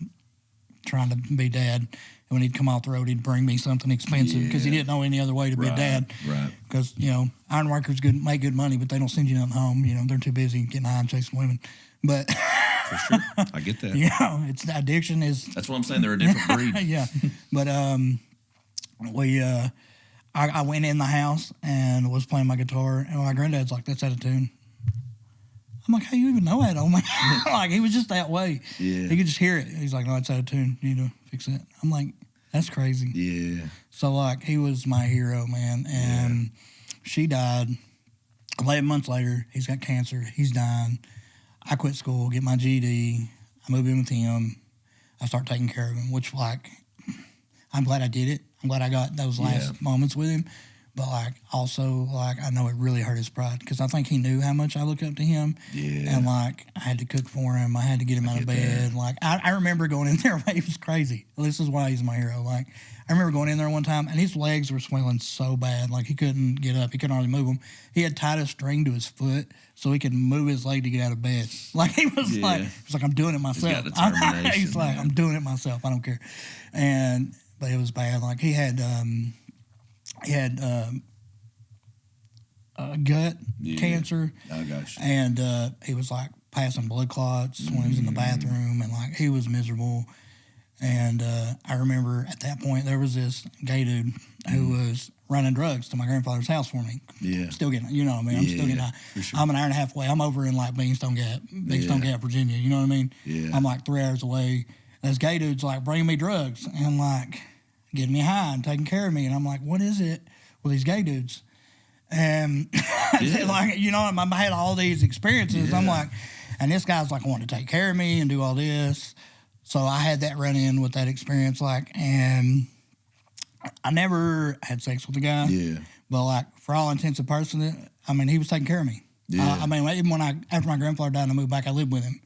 trying to be dad. And when he'd come off the road, he'd bring me something expensive because he didn't know any other way to be a dad. Right. Because, you know, iron workers make good money, but they don't send you nothing home. You know, they're too busy getting high and chasing women. But, For sure. I get that. you know, it's addiction is. That's what I'm saying. They're a different breed. Yeah. But I went in the house and was playing my guitar, and my granddad's like, that's out of tune. I'm like, how you even know that? Oh my God. Like, he was just that way. Yeah. He could just hear it. He's like, no, it's out of tune. You need to fix it. I'm like, that's crazy. Yeah. So, like, he was my hero, man. And she died 11 months later. He's got cancer. He's dying. I quit school, get my GED. I move in with him. I start taking care of him, which, like, I'm glad I did it. I'm glad I got those last moments with him. But, like, also, like, I know it really hurt his pride because I think he knew how much I looked up to him. Yeah. And, like, I had to cook for him. I had to get him out of bed. Like, I remember going in there. He was crazy. This is why he's my hero. Like, I remember going in there one time, and his legs were swelling so bad. Like, he couldn't get up. He couldn't hardly move them. He had tied a string to his foot so he could move his leg to get out of bed. Like, he was like, I'm doing it myself. He's got determination, He's like, man. I'm doing it myself. I don't care. But it was bad. Like, he had gut cancer. I got you. And he was, like, passing blood clots when he was in the bathroom, and, like, he was miserable. And I remember at that point there was this gay dude who was running drugs to my grandfather's house for me. Yeah. Still getting, you know what I mean? I'm still getting high. For sure. I'm an hour and a half away. I'm over in, like, Bingstone Gap, Virginia. You know what I mean? Yeah. I'm, like, 3 hours away. And this gay dude's, like, bringing me drugs and, like, getting me high and taking care of me. And I'm like, what is it with these gay dudes? And, like, you know, I had all these experiences. I'm like, and this guy's, like, wanting to take care of me and do all this. So I had that run-in with that experience, like, and I never had sex with the guy. Yeah. But, like, for all intents and purposes, I mean, he was taking care of me. Yeah. I mean, even after my grandfather died and I moved back, I lived with him.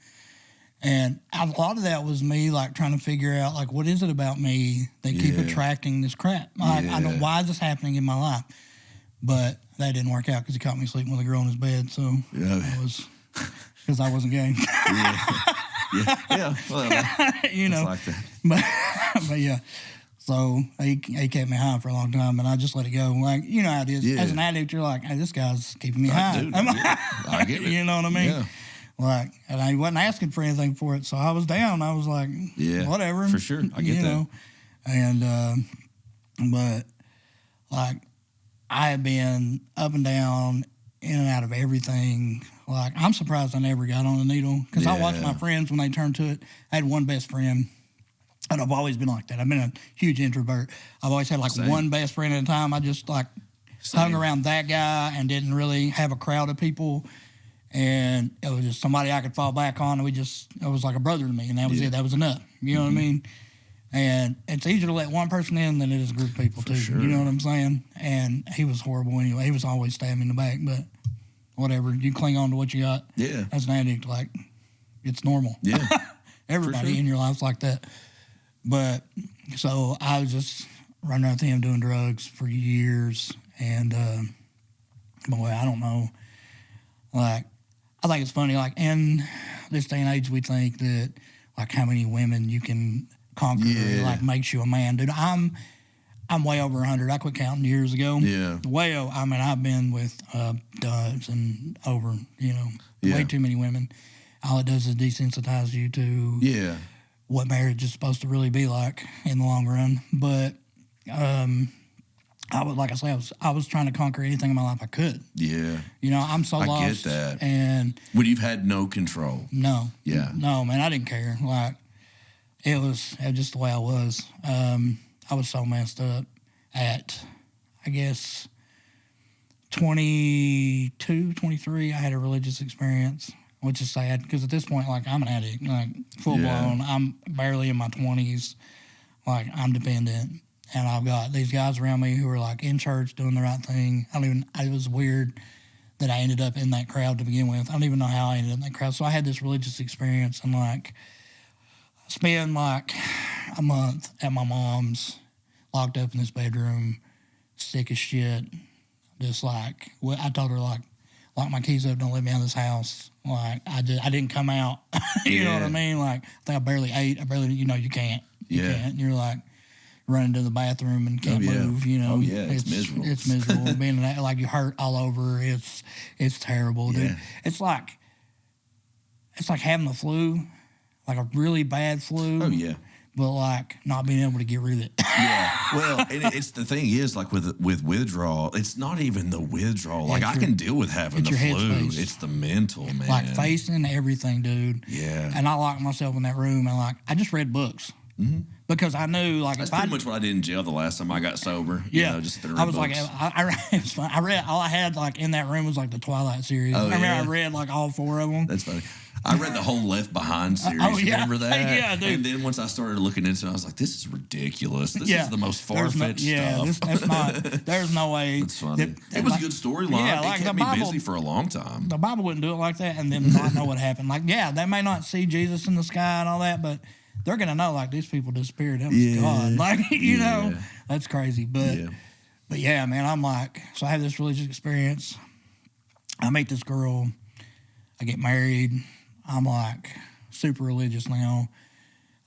And a lot of that was me, like, trying to figure out, like, what is it about me that keep attracting this crap? Like, I don't, why is this happening in my life? But that didn't work out because he caught me sleeping with a girl in his bed. So it was because I wasn't gay. Yeah. Well, You know. it's like that. But yeah. So he kept me high for a long time, and I just let it go. Like, you know how it is. Yeah. As an addict, you're like, hey, this guy's keeping me high. Dude, I get it. You know what I mean? Yeah. Like, and I wasn't asking for anything for it, so I was down. I was like, whatever. For sure. I get that. Know? And, but, like, I have been up and down, in and out of everything. Like, I'm surprised I never got on a needle, because I watched my friends when they turned to it. I had one best friend. And I've always been like that. I've been a huge introvert. I've always had like one best friend at a time. I just like hung around that guy and didn't really have a crowd of people. And it was just somebody I could fall back on. And it was like a brother to me. And that was it. That was enough. You know what I mean? And it's easier to let one person in than it is a group of people too. Sure. You know what I'm saying? And he was horrible anyway. He was always stabbing me in the back. But whatever. You cling on to what you got. Yeah. As an addict, like, it's normal. Yeah. Everybody in your life's like that. But so I was just running around with him doing drugs for years, and boy, I don't know. Like, I think it's funny. Like, in this day and age, we think that like how many women you can conquer, like, makes you a man. Dude, I'm way over 100. I quit counting years ago. Yeah. I mean, I've been with dubs and over, way too many women. All it does is desensitize you to what marriage is supposed to really be like in the long run. But I was trying to conquer anything in my life I could. Yeah. I'm so lost. I get that. And when you've had no control. No. Yeah. No, man, I didn't care. Like, it was just the way I was. I was so messed up at, I guess, 22, 23. I had a religious experience, which is sad, because at this point, like, I'm an addict, like, full blown. I'm barely in my 20s. Like, I'm dependent. And I've got these guys around me who are, like, in church doing the right thing. It was weird that I ended up in that crowd to begin with. I don't even know how I ended up in that crowd. So I had this religious experience, and, like, spend, like, a month at my mom's, locked up in this bedroom, sick as shit. Just, like, I told her, like, lock my keys up, don't let me out of this house. Like, I didn't come out. You know what I mean? Like, I think I barely ate. You can't. You can't. And you're like running to the bathroom and can't move. Oh yeah, it's miserable. It's miserable. Being like you hurt all over. It's terrible, dude. It's like having the flu, like a really bad flu. Oh yeah. But like not being able to get rid of it. Yeah. Well, and it's the thing is, like with withdrawal, it's not even the withdrawal. Like I can deal with having the flu. Headspace. It's the mental, man. Like facing everything, dude. Yeah. And I locked myself in that room, and like I just read books. Mm-hmm. Because I knew, like, that's pretty much what I did in jail the last time I got sober. Yeah, just I was books. It was fun. I read all I had like in that room was like the Twilight series. I read like all 4 of them. That's funny. I read the whole Left Behind series. Remember that? Yeah, dude. And then once I started looking into it, I was like, "This is ridiculous. This is the most far-fetched stuff." That's not. There's no way. That's funny. It was a good storyline. Yeah, like it kept me busy for a long time. The Bible wouldn't do it like that, and then not know what happened. Like, they may not see Jesus in the sky and all that, but they're gonna know, like, these people disappeared. That was God. Like, know, that's crazy. But yeah, man, I'm like, so I have this religious experience. I meet this girl. I get married. I'm like super religious now.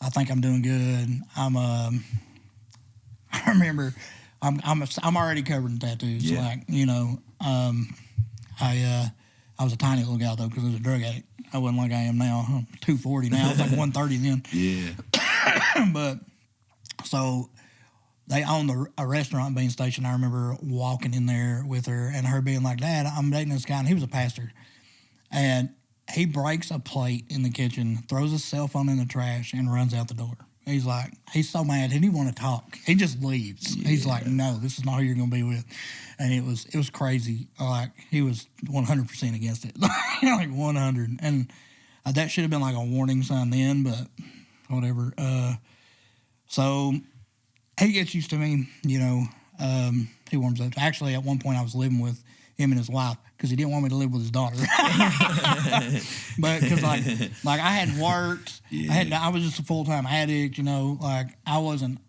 I think I'm doing good. I remember I'm already covered in tattoos. Yeah. Like, I was a tiny little guy though, because I was a drug addict. I wasn't like I am now. I'm 240 now. I was like 130 then. Yeah. But so they owned a restaurant bean station. I remember walking in there with her and her being like, "Dad, I'm dating this guy," and he was a pastor. And he breaks a plate in the kitchen, throws his cell phone in the trash, and runs out the door. He's like, he's so mad. He didn't want to talk. He just leaves. Yeah. He's like, "No, this is not who you're going to be with." And it was crazy. Like, he was 100% against it. Like 100. And that should have been like a warning sign then, but whatever. So he gets used to me, he warms up. Actually, at one point I was living with him and his wife because he didn't want me to live with his daughter. But because like I had worked, I was just a full-time addict, like I wasn't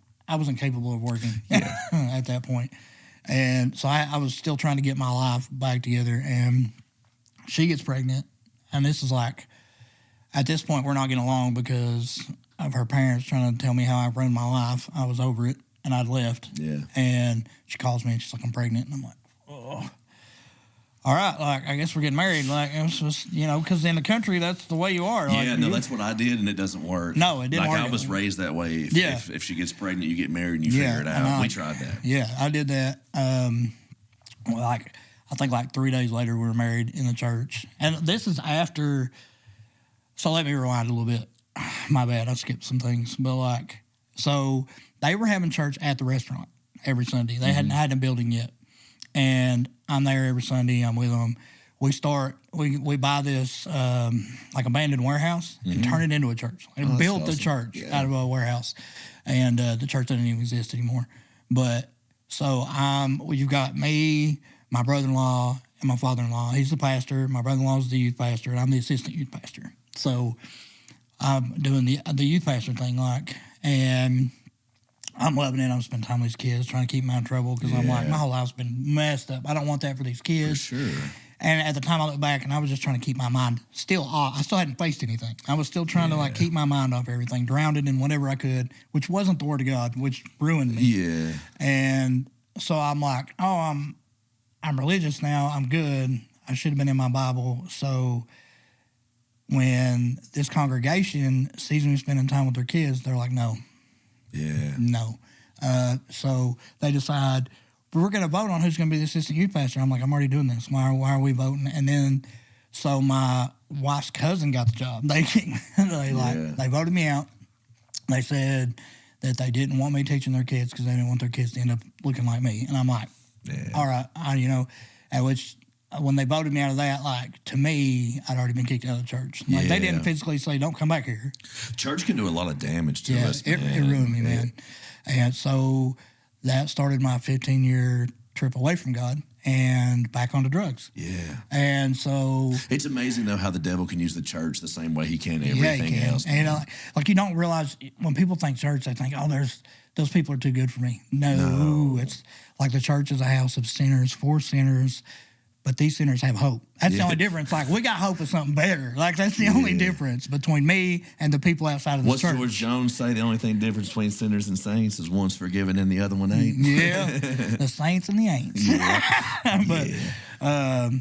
capable of working at that point. And so I was still trying to get my life back together, and she gets pregnant. And this is like, at this point, we're not getting along because of her parents trying to tell me how I run my life. I was over it. and I'd left. Yeah. And she calls me and she's like, I'm pregnant. And I'm like, oh. All right, like, I guess we're getting married. Like, it's just, because in the country, that's the way you are. Yeah, like, no, that's what I did, and it doesn't work. No, it didn't work. Like, I was raised that way. If she gets pregnant, you get married and you figure it out. We tried that. Yeah, I did that. I think like 3 days later, we were married in the church. And this is after, so let me rewind a little bit. My bad, I skipped some things. But so they were having church at the restaurant every Sunday. They hadn't had a building yet. And I'm there every Sunday. I'm with them. We buy this abandoned warehouse and turn it into a church. And built the church out of a warehouse. And the church doesn't even exist anymore. But so you've got me, my brother-in-law, and my father-in-law. He's the pastor. My brother-in-law is the youth pastor, and I'm the assistant youth pastor. So I'm doing the youth pastor thing, and I'm loving it. I'm spending time with these kids, trying to keep them out of trouble because I'm like, my whole life's been messed up. I don't want that for these kids. For sure. And at the time I look back, and I was just trying to keep my mind still off. I still hadn't faced anything. I was still trying to keep my mind off everything, drowned it in whatever I could, which wasn't the word of God, which ruined me. Yeah. And so I'm like, I'm religious now. I'm good. I should have been in my Bible. So when this congregation sees me spending time with their kids, they're like, no. Yeah. No. So they decide, we're going to vote on who's going to be the assistant youth pastor. I'm like, I'm already doing this. Why are we voting? And then, so my wife's cousin got the job. They voted me out. They said that they didn't want me teaching their kids because they didn't want their kids to end up looking like me. And I'm like, all right, at which when they voted me out of that, to me, I'd already been kicked out of the church. They didn't physically say, don't come back here. Church can do a lot of damage to us, it ruined me, man. And so that started my 15-year trip away from God and back onto drugs. Yeah. And so it's amazing, though, how the devil can use the church the same way he can everything else. And you don't realize, when people think church, they think, those people are too good for me. No, it's like the church is a house of sinners, for sinners, but these sinners have hope. That's the only difference. We got hope of something better. That's the only difference between me and the people outside of the church. What's George Jones say? The only difference between sinners and saints is one's forgiven and the other one ain't. Yeah, the saints and the ain'ts. But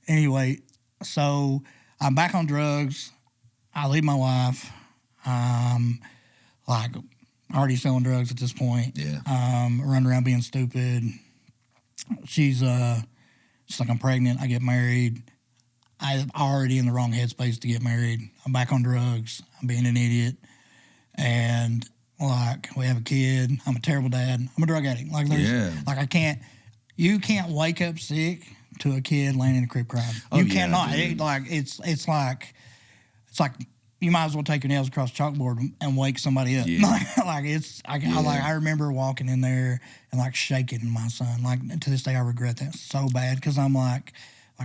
anyway, so I'm back on drugs. I leave my wife. Already selling drugs at this point. Yeah. Running around being stupid. She's like, I'm pregnant. I get married. I'm already in the wrong headspace to get married. I'm back on drugs. I'm being an idiot. And we have a kid. I'm a terrible dad. I'm a drug addict. You can't wake up sick to a kid laying in a crib crying. You cannot. It's like you might as well take your nails across the chalkboard and wake somebody up. Yeah. I remember walking in there and shaking my son. To this day, I regret that so bad because I'm like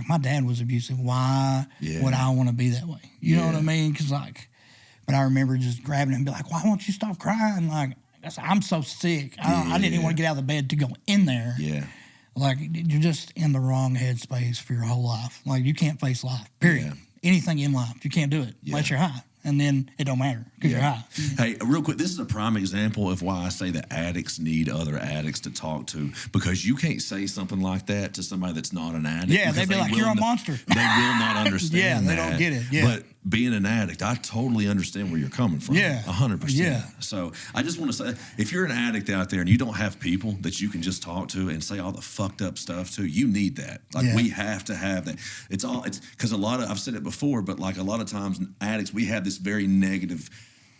my dad was abusive. Why would I want to be that way? You know what I mean? But I remember just grabbing him and be like, why won't you stop crying? I'm so sick. I didn't even want to get out of the bed to go in there. Yeah. You're just in the wrong headspace for your whole life. You can't face life, period. Yeah. Anything in life, you can't do it unless you're high. And then it don't matter because you're high. Hey, real quick, this is a prime example of why I say that addicts need other addicts to talk to, because you can't say something like that to somebody that's not an addict. Yeah, they'd be like, you're a monster. They will not understand they don't get it. Yeah. But being an addict, I totally understand where you're coming from. Yeah. 100%. Yeah. So I just want to say, if you're an addict out there and you don't have people that you can just talk to and say all the fucked up stuff to, you need that. We have to have that. It's because I've said it before, but a lot of times addicts, we have this very negative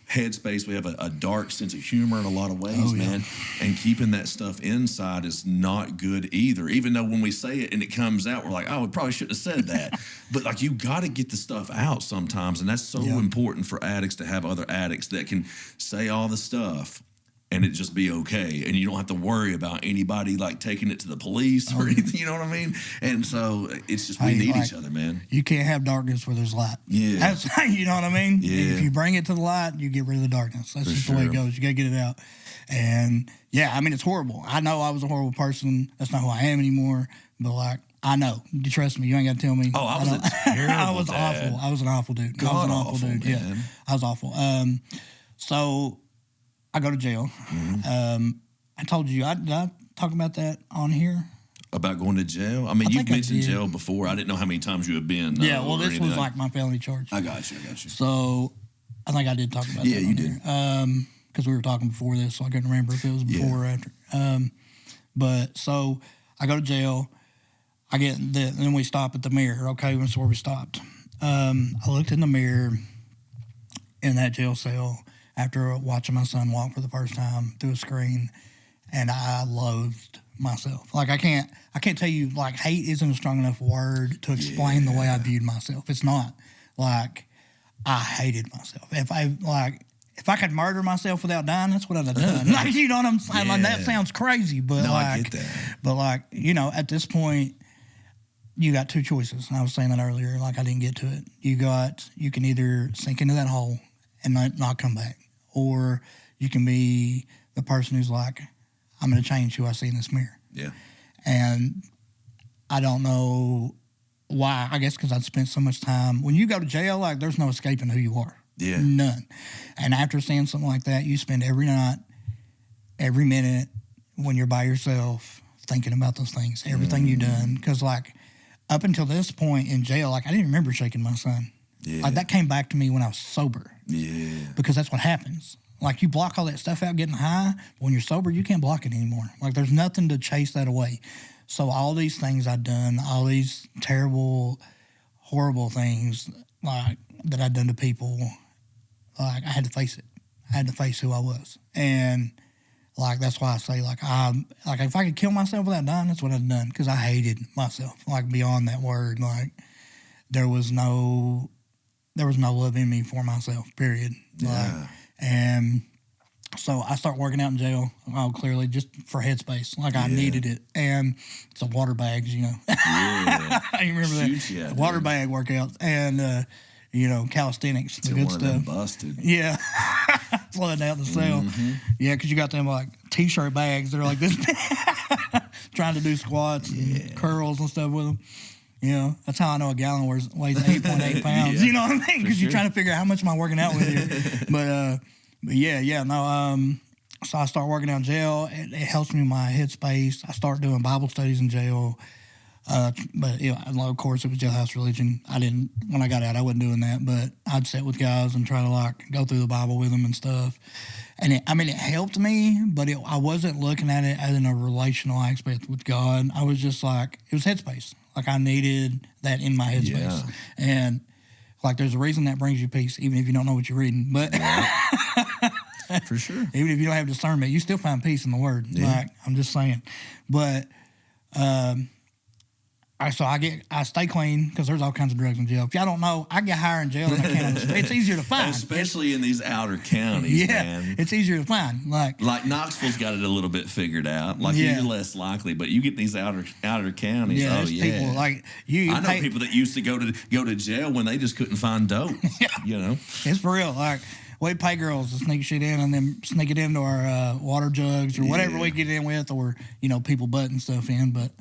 headspace. We have a dark sense of humor in a lot of ways, man. And keeping that stuff inside is not good either. Even though when we say it and it comes out, we're like, oh, we probably shouldn't have said that. But you got to get the stuff out sometimes. And that's so important for addicts to have other addicts that can say all the stuff and it just be okay. And you don't have to worry about anybody taking it to the police or anything, you know what I mean? And so it's just, we need each other, man. You can't have darkness where there's light. Yeah. That's, you know what I mean? Yeah. If you bring it to the light, you get rid of the darkness. That's just the way it goes. You got to get it out. And it's horrible. I know I was a horrible person. That's not who I am anymore. But I know. You trust me. You ain't got to tell me. Oh, I was a terrible I was dad. awful. I was an awful dude. God, I was an awful dude. Man. Yeah. I was awful. So I go to jail. Mm-hmm. I told you, did I talk about that on here? About going to jail? I mean, you've mentioned jail before. I didn't know how many times you had been. Yeah, well, this was like my felony charge. I got you. So I think I did talk about that. Yeah, you did. Because we were talking before this, so I couldn't remember if it was before or after. But so I go to jail. Then we stop at the mirror. Okay, that's where we stopped. I looked in the mirror in that jail cell after watching my son walk for the first time through a screen, and I loathed myself. Like I can't tell you, like, hate isn't a strong enough word to explain the way I viewed myself. It's not. Like, I hated myself. If I could murder myself without dying, that's what I'd have done. Like, you know what I'm saying? Like, that sounds crazy, but I get that. But like, you know, at this point, you got two choices. And I was saying that earlier, like I didn't get to it. You can either sink into that hole and not come back, or you can be the person who's like, I'm going to change who I see in this mirror. Yeah. And I don't know why. I guess because I'd spent so much time. When you go to jail, like, there's no escaping who you are. Yeah. None. And after seeing something like that, you spend every night, every minute, when you're by yourself, thinking about those things, everything you've done. Because, like, up until this point in jail, like, I didn't remember shaking my son. Yeah. Like, that came back to me when I was sober. Yeah. Because that's what happens. Like, you block all that stuff out getting high. When you're sober, you can't block it anymore. Like, there's nothing to chase that away. So all these things I'd done, all these terrible, horrible things, like, that I'd done to people, like, I had to face it. I had to face who I was. And, like, that's why I say, like, if I could kill myself without dying, that's what I'd done. Because I hated myself, like, beyond that word. Like, there was no love in me for myself, period. Yeah. Like, and so I start working out in jail, clearly just for headspace. Like, I needed it. And it's water bags, you know. Yeah. You remember that? Yeah, water bag workouts and, you know, calisthenics, the good stuff. Busted. Yeah. Flooding out the cell. Mm-hmm. Yeah, because you got them, like, T-shirt bags that are like this trying to do squats and curls and stuff with them. You know, that's how I know a gallon weighs 8.8 pounds. Yeah, you know what I mean? Because you're trying to figure out how much am I working out with here. But so I start working out in jail. It helps me in my headspace. I start doing Bible studies in jail. But you know, of course, it was jailhouse religion. When I got out, I wasn't doing that. But I'd sit with guys and try to, like, go through the Bible with them and stuff. And it helped me, but I wasn't looking at it as in a relational aspect with God. I was just like, it was headspace. Like, I needed that in my headspace. Yeah. And, like, there's a reason that brings you peace, even if you don't know what you're reading. But For sure. Even if you don't have discernment, you still find peace in the Word. Yeah. Like, I'm just saying. But I stay clean because there's all kinds of drugs in jail. If y'all don't know, I get higher in jail than I can on the street. It's easier to find. Especially in these outer counties, man. It's easier to find. Like Knoxville's got it a little bit figured out. Like, you're less likely, but you get these outer counties. Yeah, people like you. I know people that used to go to jail when they just couldn't find dope. You know, it's for real. Like, we'd pay girls to sneak shit in and then sneak it into our water jugs or whatever we get in with, or, you know, people butting stuff in. But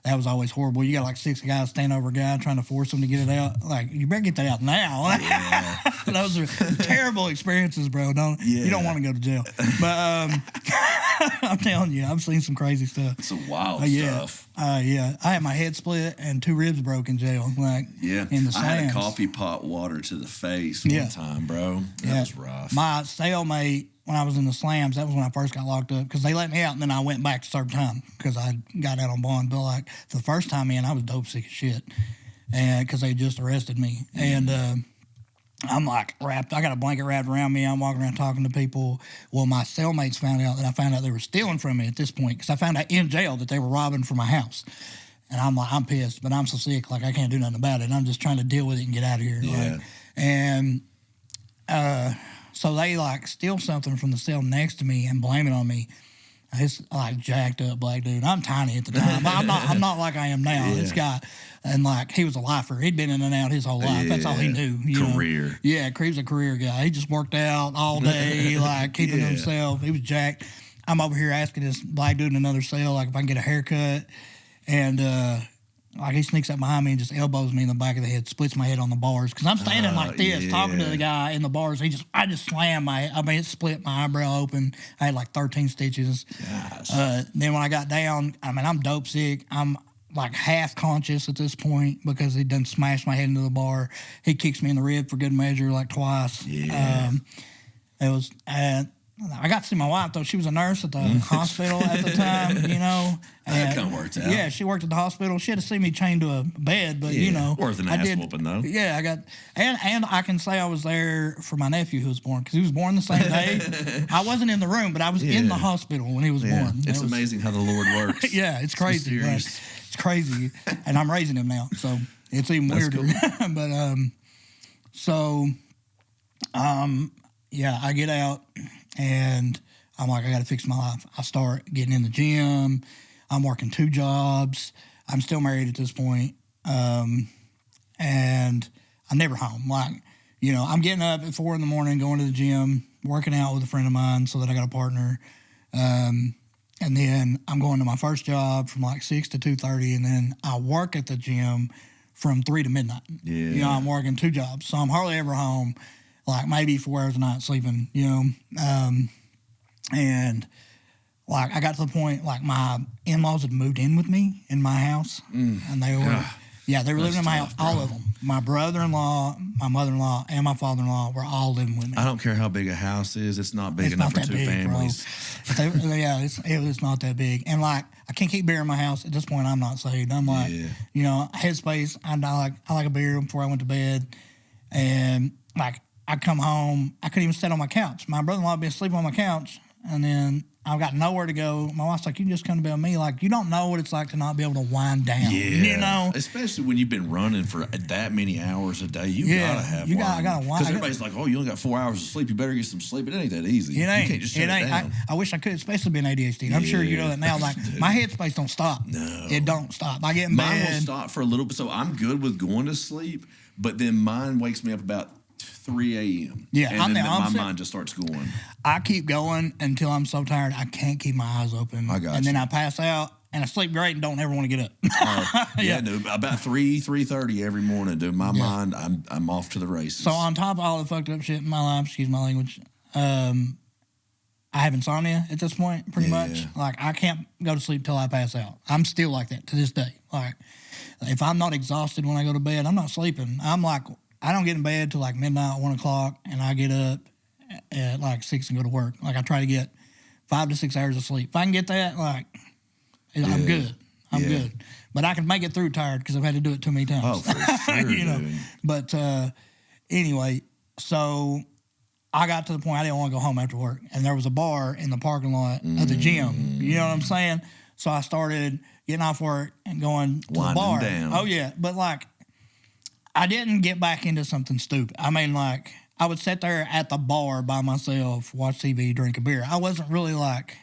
that was always horrible. You got like 6 guys standing over a guy trying to force him to get it out. Like, you better get that out now. Yeah. Those are terrible experiences, bro. You don't want to go to jail. But I'm telling you, I've seen some crazy stuff. It's some wild stuff. I had my head split and 2 ribs broke in jail. Like, in the slams. I had a coffee pot water to the face one time, bro. That was rough. My cellmate, when I was in the slams, that was when I first got locked up, because they let me out and then I went back to serve time because I got out on bond. But, like, the first time in, I was dope sick as shit, and because they just arrested me. And I'm like wrapped. I got a blanket wrapped around me. I'm walking around talking to people. Well, my cellmates found out that I found out they were stealing from me at this point, because I found out in jail that they were robbing from my house. And I'm like, I'm pissed, but I'm so sick, like, I can't do nothing about it. And I'm just trying to deal with it and get out of here. Yeah. Like, and so they, like, steal something from the cell next to me and blame it on me. This, like, jacked up black dude. I'm tiny at the time. I'm not like I am now. Yeah. This guy, and, like, he was a lifer. He'd been in and out his whole life. That's all he knew. Career. Know? Yeah, he was a career guy. He just worked out all day, like, keeping himself. He was jacked. I'm over here asking this black dude in another cell, like, if I can get a haircut. And like he sneaks up behind me and just elbows me in the back of the head, splits my head on the bars. Because I'm standing like this, talking to the guy in the bars. I just slammed it split my eyebrow open. I had like 13 stitches. Then when I got down, I'm dope sick. I'm like half conscious at this point because he done smashed my head into the bar. He kicks me in the rib for good measure like twice. It was, I got to see my wife though. She was a nurse at the hospital at the time, you know. That kind of worked out. Yeah, she worked at the hospital. She had to see me chained to a bed, but you know, worth an ass whooping though. Yeah, I got, and I can say I was there for my nephew who was born because he was born the same day. I wasn't in the room, but I was in the hospital when he was born. It's amazing how the Lord works. Yeah, it's crazy. Right? It's crazy, and I'm raising him now, so it's even weirder. Cool. But yeah, I get out and I'm like, I got to fix my life. I start getting in the gym. I'm working 2 jobs. I'm still married at this point. And I'm never home. Like, you know, I'm getting up at 4 a.m, going to the gym, working out with a friend of mine so that I got a partner. And then I'm going to my first job from like 6 to 2:30. And then I work at the gym from 3 to midnight. Yeah. You know, I'm working 2 jobs. So I'm hardly ever home. Like maybe 4 hours a night sleeping, you know. And like I got to the point like my in-laws had moved in with me in my house, and they were they were living in my house. Bro. All of them, my brother-in-law, my mother-in-law, and my father-in-law were all living with me. I don't care how big a house is; it's not big enough for 2 families. It's not that big, and like I can't keep beer in my house at this point. I'm not saved. I'm like, you know, headspace. I like a beer before I went to bed, and like. I come home, I couldn't even sit on my couch. My brother-in-law would be asleep on my couch, and then I've got nowhere to go. My wife's like, you can just come to bed with me. Like, you don't know what it's like to not be able to wind down, you know? Especially when you've been running for that many hours a day. You gotta have one. I gotta wind. Because everybody's like, oh, you only got 4 hours of sleep. You better get some sleep. It ain't that easy. It ain't. You can't just shut it down. I wish I could, especially being ADHD. I'm sure you know that now. Like, my headspace don't stop. No. It don't stop. I get in mine bed. Will stop for a little bit. So I'm good with going to sleep, but then mine wakes me up about 3 a.m. Yeah, and then my mind just starts going. I keep going until I'm so tired I can't keep my eyes open. I got and you. then I pass out and I sleep great and don't ever want to get up. Dude, about 3:30 every morning, dude. My mind, I'm off to the races. So on top of all the fucked up shit in my life, excuse my language, I have insomnia at this point, pretty much. Like I can't go to sleep till I pass out. I'm still like that to this day. Like if I'm not exhausted when I go to bed, I'm not sleeping. I'm like. I don't get in bed till like midnight, 1 o'clock, and I get up at like 6 and go to work. Like I try to get 5 to 6 hours of sleep. If I can get that, like I'm good. I'm good. But I can make it through tired because I've had to do it too many times. Oh, for sure, you know. But anyway, so I got to the point I didn't want to go home after work, and there was a bar in the parking lot of the gym. You know what I'm saying? So I started getting off work and going to the bar. Down. Oh yeah, but like. I didn't get back into something stupid. I mean, like, I would sit there at the bar by myself, watch TV, drink a beer. I wasn't really like,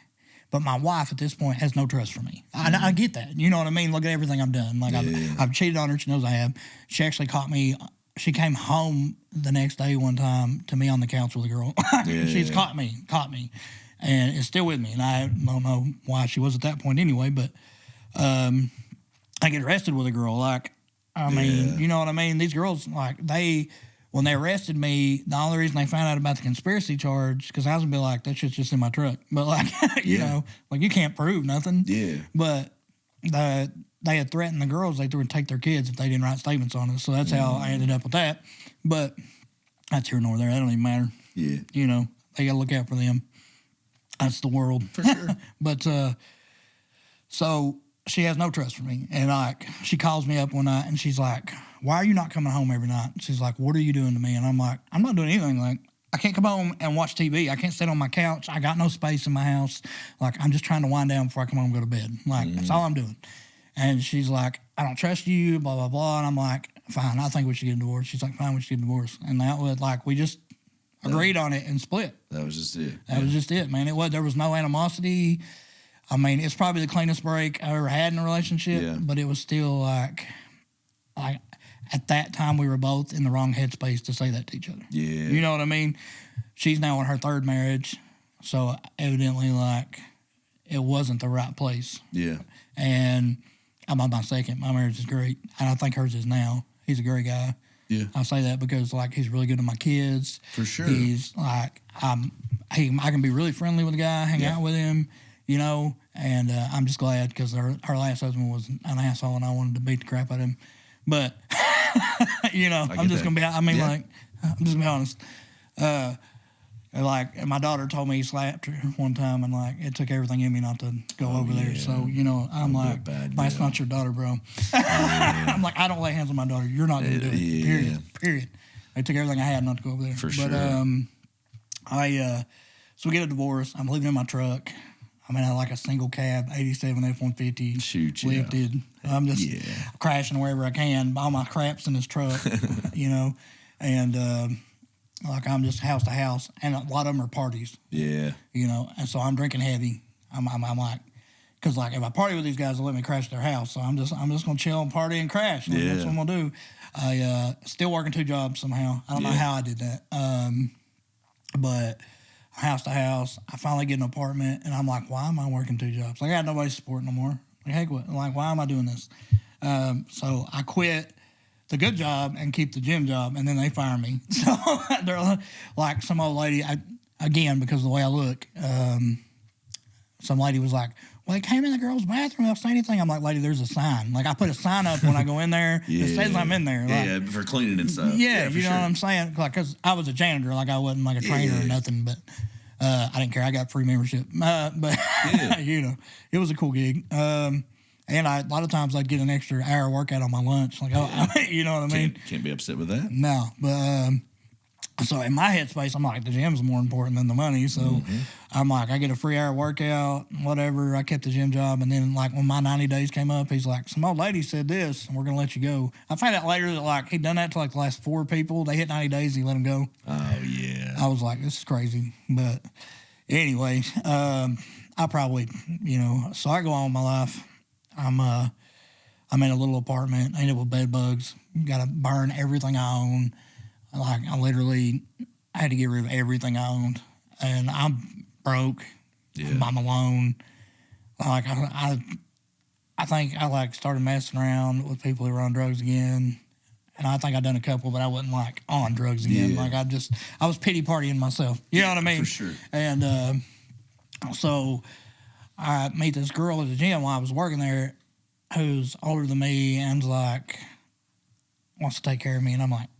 but my wife at this point has no trust for me. I get that. You know what I mean? Look at everything I've done. Like, I've cheated on her. She knows I have. She actually caught me. She came home the next day one time to me on the couch with a girl. She's caught me. And it's still with me. And I don't know why she was at that point anyway, but I get arrested with a girl. Like, I mean, you know what I mean? These girls, like, when they arrested me, the only reason they found out about the conspiracy charge, because I was going to be like, that shit's just in my truck. But, like, you know, like, you can't prove nothing. Yeah. But they had threatened the girls they would take their kids if they didn't write statements on us. So that's how I ended up with that. But that's here nor there. That don't even matter. Yeah. You know, they got to look out for them. That's the world. For sure. But, so she has no trust for me. And like, she calls me up one night and she's like, why are you not coming home every night? She's like, what are you doing to me? And I'm like, I'm not doing anything. Like, I can't come home and watch TV. I can't sit on my couch. I got no space in my house. Like, I'm just trying to wind down before I come home and go to bed. Like, that's all I'm doing. And she's like, I don't trust you, blah, blah, blah. And I'm like, fine, I think we should get divorced. She's like, fine, we should get divorced. And that was like, we just agreed on it and split. That was just it. That was just it, man. There was no animosity. I mean, it's probably the cleanest break I ever had in a relationship, but it was still like at that time we were both in the wrong headspace to say that to each other. Yeah. You know what I mean? She's now in her 3rd marriage, so evidently, like, it wasn't the right place. Yeah. And I'm on my second. My marriage is great, and I think hers is now. He's a great guy. Yeah. I say that because like he's really good to my kids. For sure. He's like I can be really friendly with the guy, hang out with him, you know. And I'm just glad because her last husband was an asshole, and I wanted to beat the crap out of him. But you know, I'm just gonna be. I mean, like I'm just gonna be honest. Like my daughter told me he slapped her one time, and like it took everything in me not to go over there. So you know, I'm like, that's not your daughter, bro. I'm like, I don't lay hands on my daughter. You're not gonna do it. Period. It took everything I had not to go over there. For sure. So we get a divorce. I'm living in my truck. I'm in like a single cab, 87 F-150. Shoot, lifted. I'm just crashing wherever I can. All my crap's in this truck, you know, and. Like I'm just house to house, and a lot of them are parties. Yeah. You know, and so I'm drinking heavy. I'm like, because like if I party with these guys, they'll let me crash at their house. So I'm just gonna chill and party and crash. Like, that's what I'm gonna do. I still working 2 jobs somehow. I don't know how I did that. But house to house, I finally get an apartment, and I'm like, why am I working 2 jobs? Like I got nobody to support no more. Like heck, what? Like why am I doing this? So I quit the good job and keep the gym job, and then they fire me. So they're like some old lady, again, because of the way I look, some lady was like, well, they came in the girls' bathroom, they'll say anything. I'm like, lady, there's a sign. Like I put a sign up when I go in there that says I'm in there. Like, for cleaning and stuff. Yeah, you know what I'm saying? Like, because I was a janitor, like I wasn't like a trainer or nothing, but I didn't care. I got free membership. But, you know, it was a cool gig. And a lot of times I'd get an extra hour workout on my lunch. Like, you know what I mean? Can't be upset with that. No, but so in my headspace, I'm like, the gym's more important than the money. So I'm like, I get a free hour workout, whatever. I kept the gym job. And then, like, when my 90 days came up, he's like, some old lady said this, and we're going to let you go. I found out later that, like, he'd done that to, like, the last 4 people. They hit 90 days, and he let them go. Oh, yeah. I was like, this is crazy. But anyway, I probably, you know, so I go on with my life. I'm in a little apartment. I end up with bed bugs. Got to burn everything I own. Like I had to get rid of everything I owned, and I'm broke. I'm alone. Like I think I like started messing around with people who were on drugs again, and I think I done a couple, but I wasn't like on drugs again. Like I was pity partying myself. You know what I mean? For sure. And so. I meet this girl at the gym while I was working there who's older than me and like wants to take care of me, and I'm like,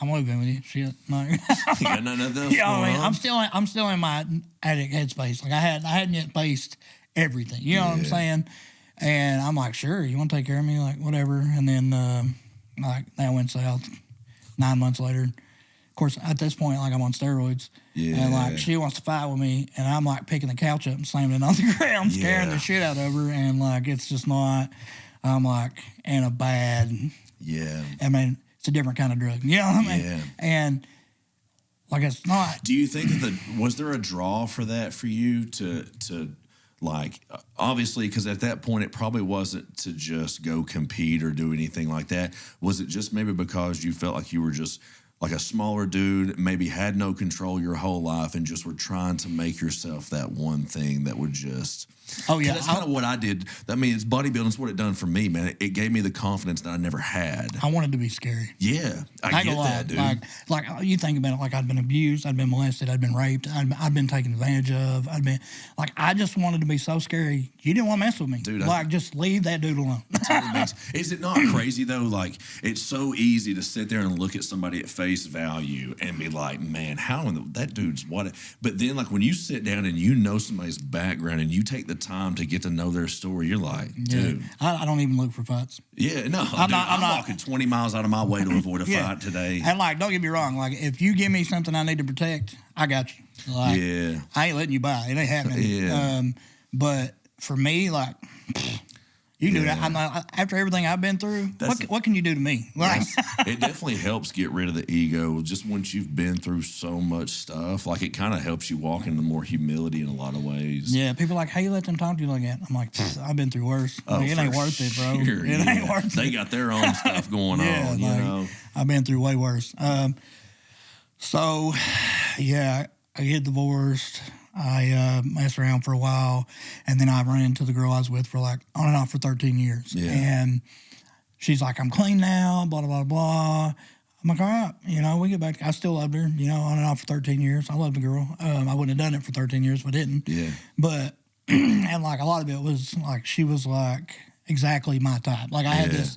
I'm moving with you. Shit, no. You got nothing else You know what I mean? on? I'm still in my addict headspace. Like I hadn't yet faced everything. You know what I'm saying? And I'm like, sure, you want to take care of me? Like whatever. And then like that went south 9 months later. Of course, at this point, like I'm on steroids, and like she wants to fight with me, and I'm like picking the couch up and slamming it on the ground, scaring the shit out of her, and like it's just not. I'm like in a bad. Yeah. I mean, it's a different kind of drug. You know what I mean? Yeah. And like it's not. Do you think that was there a draw for that for you to like obviously because at that point it probably wasn't to just go compete or do anything like that. Was it just maybe because you felt like you were just like a smaller dude, maybe had no control your whole life and just were trying to make yourself that one thing that would just... Oh, yeah. That's kind of what I did. I mean, it's bodybuilding's what it done for me, man. It gave me the confidence that I never had. I wanted to be scary. Yeah. I get that, dude. Like, you think about it, like I'd been abused, I'd been molested, I'd been raped, I'd been taken advantage of, I just wanted to be so scary. You didn't want to mess with me. Dude, just leave that dude alone. Is it not crazy, though? Like, it's so easy to sit there and look at somebody at face value and be like, man, that dude's what? But then, like, when you sit down and you know somebody's background and you take the time to get to know their story, you're like, dude. I don't even look for fights. Yeah, no. I'm walking 20 miles out of my way to avoid a fight today. And, like, don't get me wrong. Like, if you give me something I need to protect, I got you. Like, I ain't letting you by. It ain't happening. Yeah. But for me, like... You do that. I'm not, after everything I've been through, what can you do to me? Like, it definitely helps get rid of the ego. Just once you've been through so much stuff, like it kind of helps you walk into more humility in a lot of ways. Yeah, people are like, how you let them talk to you like that? I'm like, I've been through worse. Like, it ain't worth it, bro. It ain't worth it. They got their own stuff going on, you know. I've been through way worse. So, yeah, I get divorced. I messed around for a while, and then I run into the girl I was with for like on and off for 13 years. Yeah. And she's like, I'm clean now, blah, blah, blah, blah. I'm like, all right, we get back. I still loved her, on and off for 13 years. I loved the girl. I wouldn't have done it for 13 years if I didn't. Yeah. But, and like a lot of it was like, she was like exactly my type. Like I had this,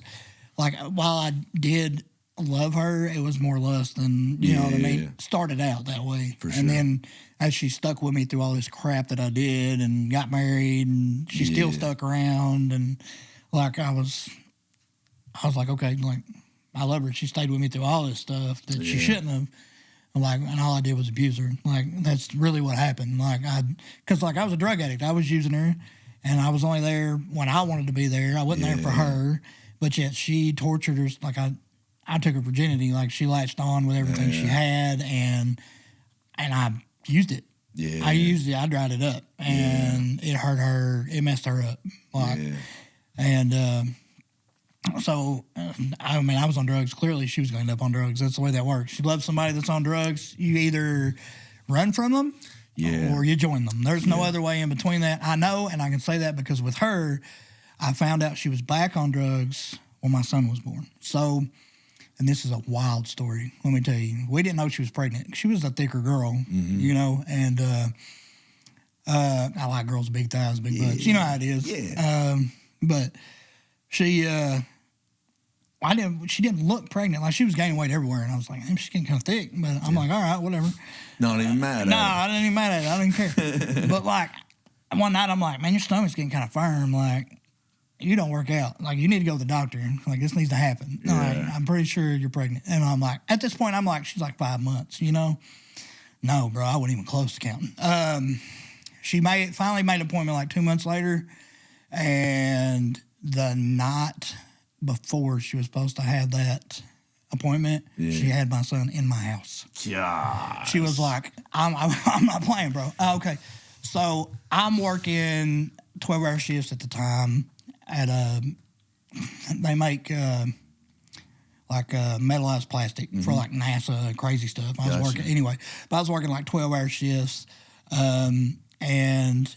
like while I did love her, it was more lust than, you know what I mean? Yeah. Started out that way. For and sure. then as she stuck with me through all this crap that I did and got married and she still stuck around and like I was like, okay, like I love her. She stayed with me through all this stuff that she shouldn't have. Like, and all I did was abuse her. Like, that's really what happened. Like, because like I was a drug addict. I was using her, and I was only there when I wanted to be there. I wasn't there for her, but yet she tortured her. Like, I took her virginity. Like, she latched on with everything she had, and I used it. Yeah. I used it. I dried it up, and it hurt her. It messed her up. Like, and so, I mean, I was on drugs. Clearly, she was going to end up on drugs. That's the way that works. You love somebody that's on drugs, you either run from them or you join them. There's no other way in between that. I know, and I can say that because with her, I found out she was back on drugs when my son was born. So, and this is a wild story, let me tell you. We didn't know she was pregnant. She was a thicker girl, and I like girls with big thighs, big butts. You know how it is. Yeah. But she... she didn't look pregnant. Like, she was gaining weight everywhere. And I was like, she's getting kind of thick. But I'm like, all right, whatever. Not even mad at No, it. I didn't even mad at it. I didn't care. But, like, one night I'm like, man, your stomach's getting kind of firm. Like, you don't work out. Like, you need to go to the doctor. Like, this needs to happen. Yeah. Like, I'm pretty sure you're pregnant. And I'm like, at this point, I'm like, she's like 5 months, No, bro, I wasn't even close to counting. She finally made an appointment like 2 months later. And the night before she was supposed to have that appointment, she had my son in my house. Gosh. She was like, I'm not playing, bro. Okay. So I'm working 12-hour shifts at the time at they make metallized plastic for like NASA and crazy stuff. I was working anyway, but I was working like 12-hour shifts. And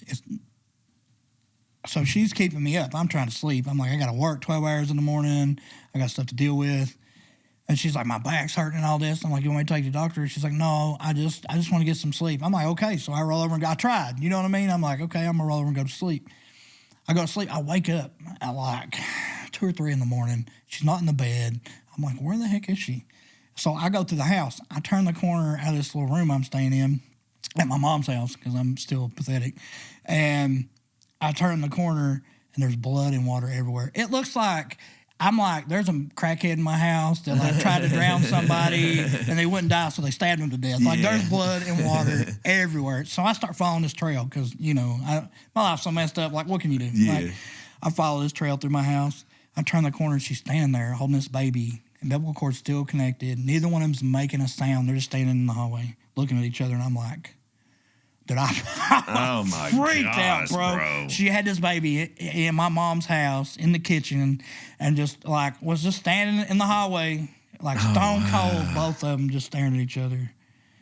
so she's keeping me up. I'm trying to sleep. I'm like, I got to work 12 hours in the morning. I got stuff to deal with. And she's like, my back's hurting and all this. I'm like, you want me to take you to the doctor? She's like, no, I just want to get some sleep. I'm like, okay. So I roll over and I tried. You know what I mean? I'm like, okay, I'm going to roll over and go to sleep. I go to sleep. I wake up at like 2 or 3 in the morning. She's not in the bed. I'm like, where the heck is she? So I go through the house. I turn the corner out of this little room I'm staying in at my mom's house because I'm still pathetic. And I turn the corner, and there's blood and water everywhere. It looks like, I'm like, there's a crackhead in my house that like tried to drown somebody, and they wouldn't die, so they stabbed him to death. Like, there's blood and water everywhere. So I start following this trail because, my life's so messed up. Like, what can you do? Yeah. Like, I follow this trail through my house. I turn the corner, and she's standing there holding this baby. Umbilical cord's still connected. Neither one of them's making a sound. They're just standing in the hallway looking at each other, and I'm like... Oh my freaked gosh, out, bro. She had this baby in my mom's house in the kitchen and just like was just standing in the hallway, like stone cold, both of them just staring at each other.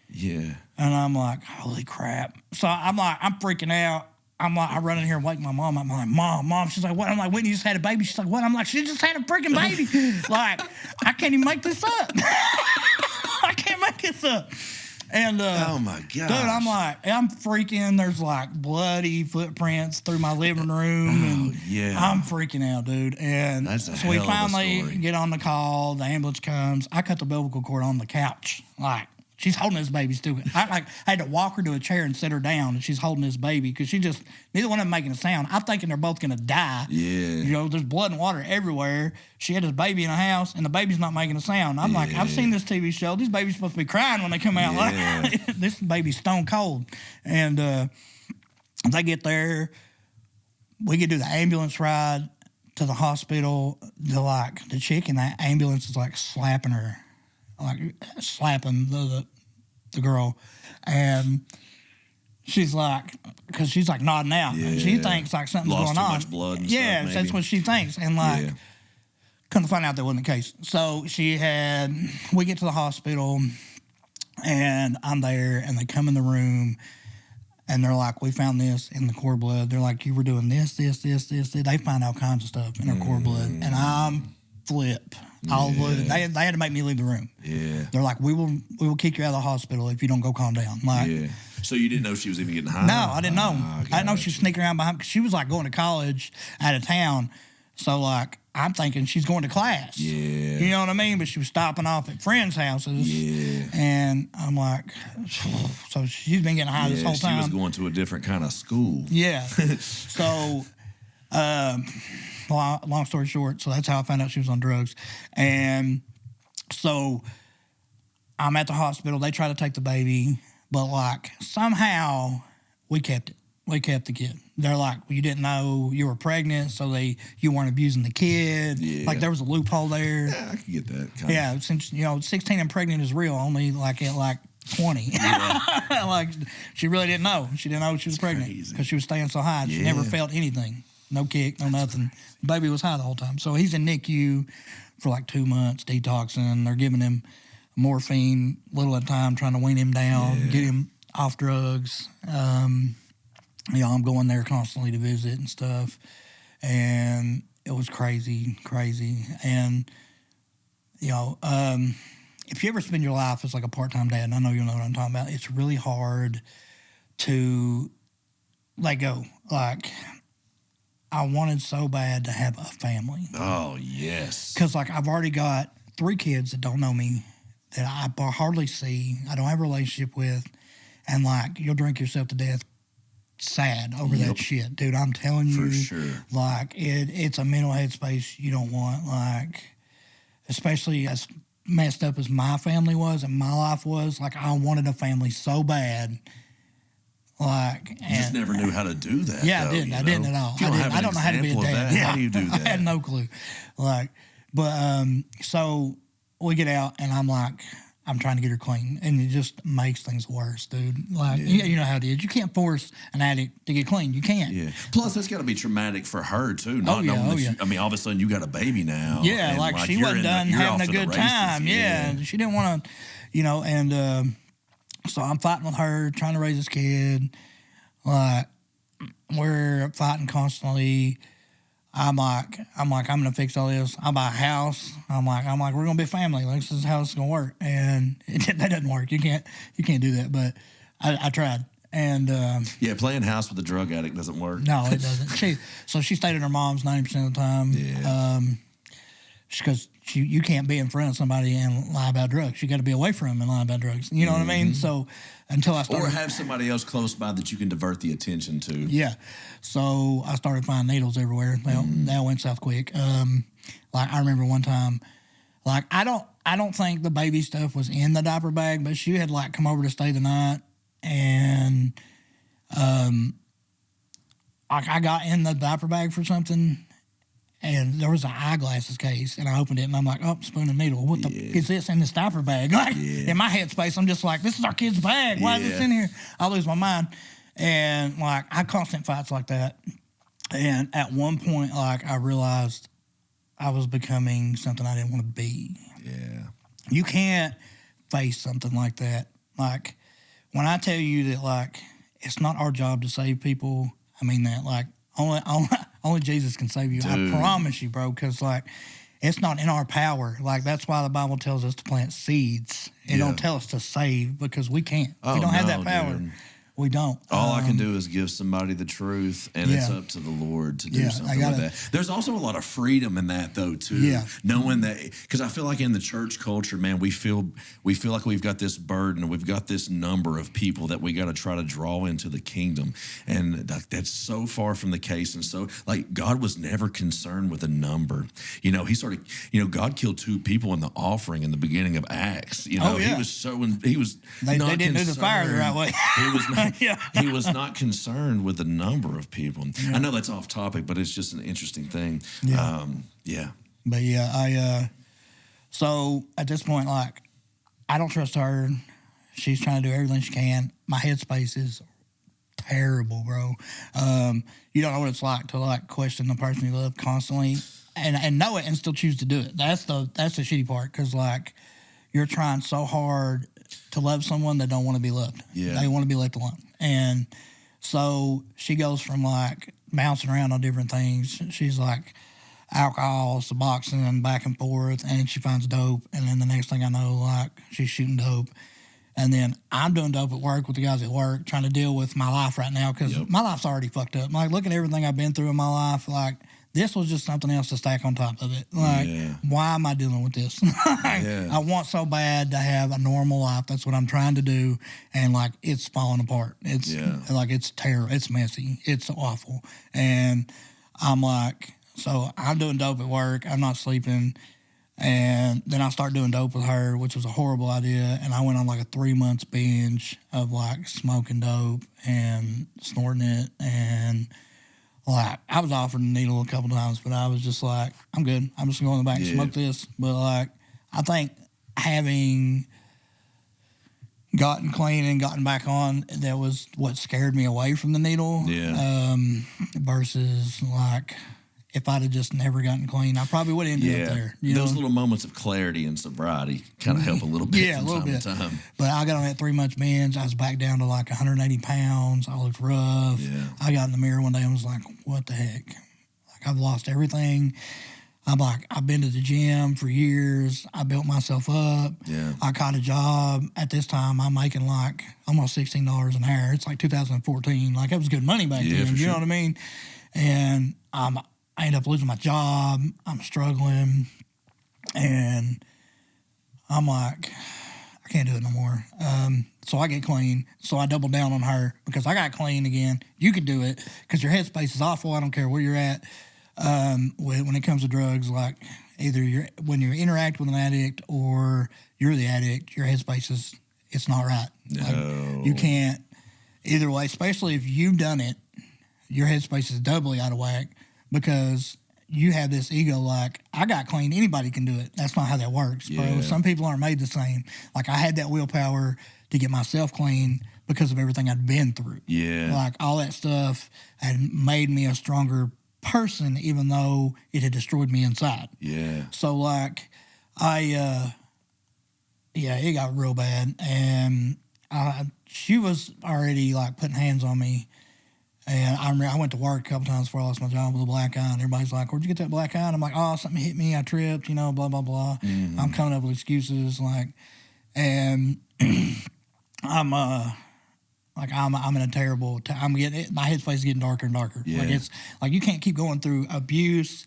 Yeah. And I'm like, holy crap. So I'm freaking out. I'm like, I run in here and wake my mom. I'm like, mom. She's like, what? I'm like, Whitney just had a baby. She's like, what? I'm like, she just had a freaking baby. Like, I can't even make this up. I can't make this up. And oh my god, dude, I'm freaking. There's like bloody footprints through my living room, and I'm freaking out, dude. And so we finally get on the call. The ambulance comes. I cut the umbilical cord on the couch, like she's holding this baby still. I had to walk her to a chair and sit her down, and she's holding this baby because neither one of them making a sound. I'm thinking they're both gonna die. Yeah, there's blood and water everywhere. She had this baby in the house, and the baby's not making a sound. I'm like, I've seen this TV show. These babies supposed to be crying when they come out. Like, this baby's stone cold. And they get there. We get to the ambulance ride to the hospital. The chick in that ambulance is like slapping her. Like slapping the girl, and she's like, because she's like nodding out. Yeah. She thinks like something's Lost going on. Much blood and yeah, stuff, that's what she thinks. And like, couldn't find out that wasn't the case. So we get to the hospital, and I'm there, and they come in the room, And they're like, we found this in the cord blood. They're like, you were doing this. They find all kinds of stuff in her cord blood. And I'm flip. They had to make me leave the room. Yeah. They're like, we will kick you out of the hospital if you don't go calm down. Like, yeah. So you didn't know she was even getting high? No, I didn't know. I didn't know she was sneaking around behind, because she was like going to college out of town. So like, I'm thinking she's going to class. Yeah. You know what I mean? But she was stopping off at friends' houses. Yeah. And I'm like, so she's been getting high this whole time. She was going to a different kind of school. Yeah. So, long story short, so that's how I found out she was on drugs. And so I'm at the hospital. They try to take the baby, but like somehow we kept it. We kept the kid. They're like, well, you didn't know you were pregnant, so you weren't abusing the kid. Yeah. Like there was a loophole there. Yeah, I can get that. Yeah, since 16 and pregnant is real, only like at like 20. Yeah. Like she really didn't know. She didn't know she was pregnant because she was staying so high. She never felt anything. No kick, no nothing. The baby was high the whole time. So he's in NICU for like 2 months, detoxing. They're giving him morphine little at a time, trying to wean him down, get him off drugs. I'm going there constantly to visit and stuff. And it was crazy. And, if you ever spend your life as like a part-time dad, and I know you know what I'm talking about, it's really hard to let go. Like, I wanted so bad to have a family. Oh, yes. Because, like, I've already got 3 kids that don't know me, that I hardly see, I don't have a relationship with, and, like, you'll drink yourself to death sad over that shit. Dude, I'm telling you. For sure. Like, it's a mental headspace you don't want. Like, especially as messed up as my family was and my life was, like, I wanted a family so bad. Like, you just never knew how to do that. Yeah, though, I didn't. I didn't at all. I don't know how to be a dad. How do you do that? I had no clue. Like, but so we get out, and I'm like, I'm trying to get her clean, and it just makes things worse, dude. Like, you know how it is. You can't force an addict to get clean. You can't. Yeah. Plus, that's got to be traumatic for her too. Not knowing that I mean, all of a sudden you got a baby now. Yeah, and like she wasn't done having a good time. Yeah. She didn't want to, and so I'm fighting with her, trying to raise this kid. Like, we're fighting constantly. I'm like, I'm gonna fix all this. I'll buy a house. I'm like, we're gonna be a family. Like, this is how it's gonna work. And that doesn't work. You can't do that. But I tried. And playing house with a drug addict doesn't work. No, it doesn't. So she stayed at her mom's 90% of the time. Yeah. Because you can't be in front of somebody and lie about drugs. You got to be away from them and lie about drugs. You know what I mean? So until I started, or have somebody else close by that you can divert the attention to. Yeah. So I started finding needles everywhere. They all went south quick. Like, I remember one time, like, I don't think the baby stuff was in the diaper bag, but she had like come over to stay the night, and I got in the diaper bag for something. And there was an eyeglasses case, and I opened it, and I'm like, oh, spoon and needle. What the is this in this diaper bag? Like, in my headspace, I'm just like, this is our kid's bag. Why is this in here? I lose my mind. And, like, I constant fights like that. And at one point, like, I realized I was becoming something I didn't want to be. Yeah. You can't face something like that. Like, when I tell you that, like, it's not our job to save people, I mean that. Like, only Jesus can save you. Dude. I promise you, bro, because, like, it's not in our power. Like, that's why the Bible tells us to plant seeds. It don't tell us to save, because we can't. We don't have that power. Dude. We don't. All I can do is give somebody the truth, and it's up to the Lord to do something with that. There's also a lot of freedom in that, though, too. Yeah. Knowing that, because I feel like in the church culture, man, we feel like we've got this burden, we've got this number of people that we got to try to draw into the kingdom, and that's so far from the case. And so, like, God was never concerned with a number. He God killed 2 people in the offering in the beginning of Acts. He was they didn't do the fire the right way. He was not. He was not concerned with the number of people. Yeah. I know that's off topic, but it's just an interesting thing. Yeah. But so at this point, like, I don't trust her. She's trying to do everything she can. My headspace is terrible, bro. You don't know what it's like to, like, question the person you love constantly and know it and still choose to do it. That's the shitty part, because, like, you're trying so hard to love someone that don't want to be loved. Yeah. They want to be left alone. And So she goes from like bouncing around on different things. She's like alcohol, Suboxone, back and forth, and she finds dope. And then the next thing I know, like she's shooting dope. And then I'm doing dope at work with the guys at work, trying to deal with my life right now because my life's already fucked up. Like, look at everything I've been through in my life. Like, this was just something else to stack on top of it. Like, why am I dealing with this? I want so bad to have a normal life. That's what I'm trying to do. And, like, it's falling apart. It's like, it's terrible. It's messy. It's awful. And I'm like, so I'm doing dope at work. I'm not sleeping. And then I started doing dope with her, which was a horrible idea. And I went on like a 3 months binge of like smoking dope and snorting it. And like I was offered a needle a couple times, but I was just like, I'm good. I'm just going to go in the back and smoke this. But like, I think having gotten clean and gotten back on, that was what scared me away from the needle. Versus like, if I'd have just never gotten clean, I probably would have ended up there. Those little moments of clarity and sobriety kind of help a little bit from time to time. But I got on that 3 months binge. I was back down to like 180 pounds. I looked rough. I got in the mirror one day and was like, what the heck? Like, I've lost everything. I'm like, I've been to the gym for years. I built myself up. I caught a job. At this time, I'm making like almost $16 an hour. It's like 2014. Like, it was good money back then. You know what I mean? And I ended up losing my job. I'm struggling. And I'm like, I can't do it no more. So I get clean. So I double down on her because I got clean again. You could do it because your headspace is awful. I don't care where you're at. When it comes to drugs, like either when you interact with an addict or you're the addict, your headspace it's not right. No. Like, you can't, either way, especially if you've done it, your headspace is doubly out of whack. Because you have this ego like, I got clean, anybody can do it. That's not how that works, bro. Some people aren't made the same. Like, I had that willpower to get myself clean because of everything I'd been through. Like, all that stuff had made me a stronger person, even though it had destroyed me inside. So, like, it got real bad. And she was already, like, putting hands on me. And I went to work a couple times before I lost my job with a black eye, and everybody's like, where'd you get that black eye? And I'm like, oh, something hit me, I tripped, blah, blah, blah. I'm coming up with excuses, like, and I'm in a terrible, my headspace is getting darker and darker. Like, it's, like, you can't keep going through abuse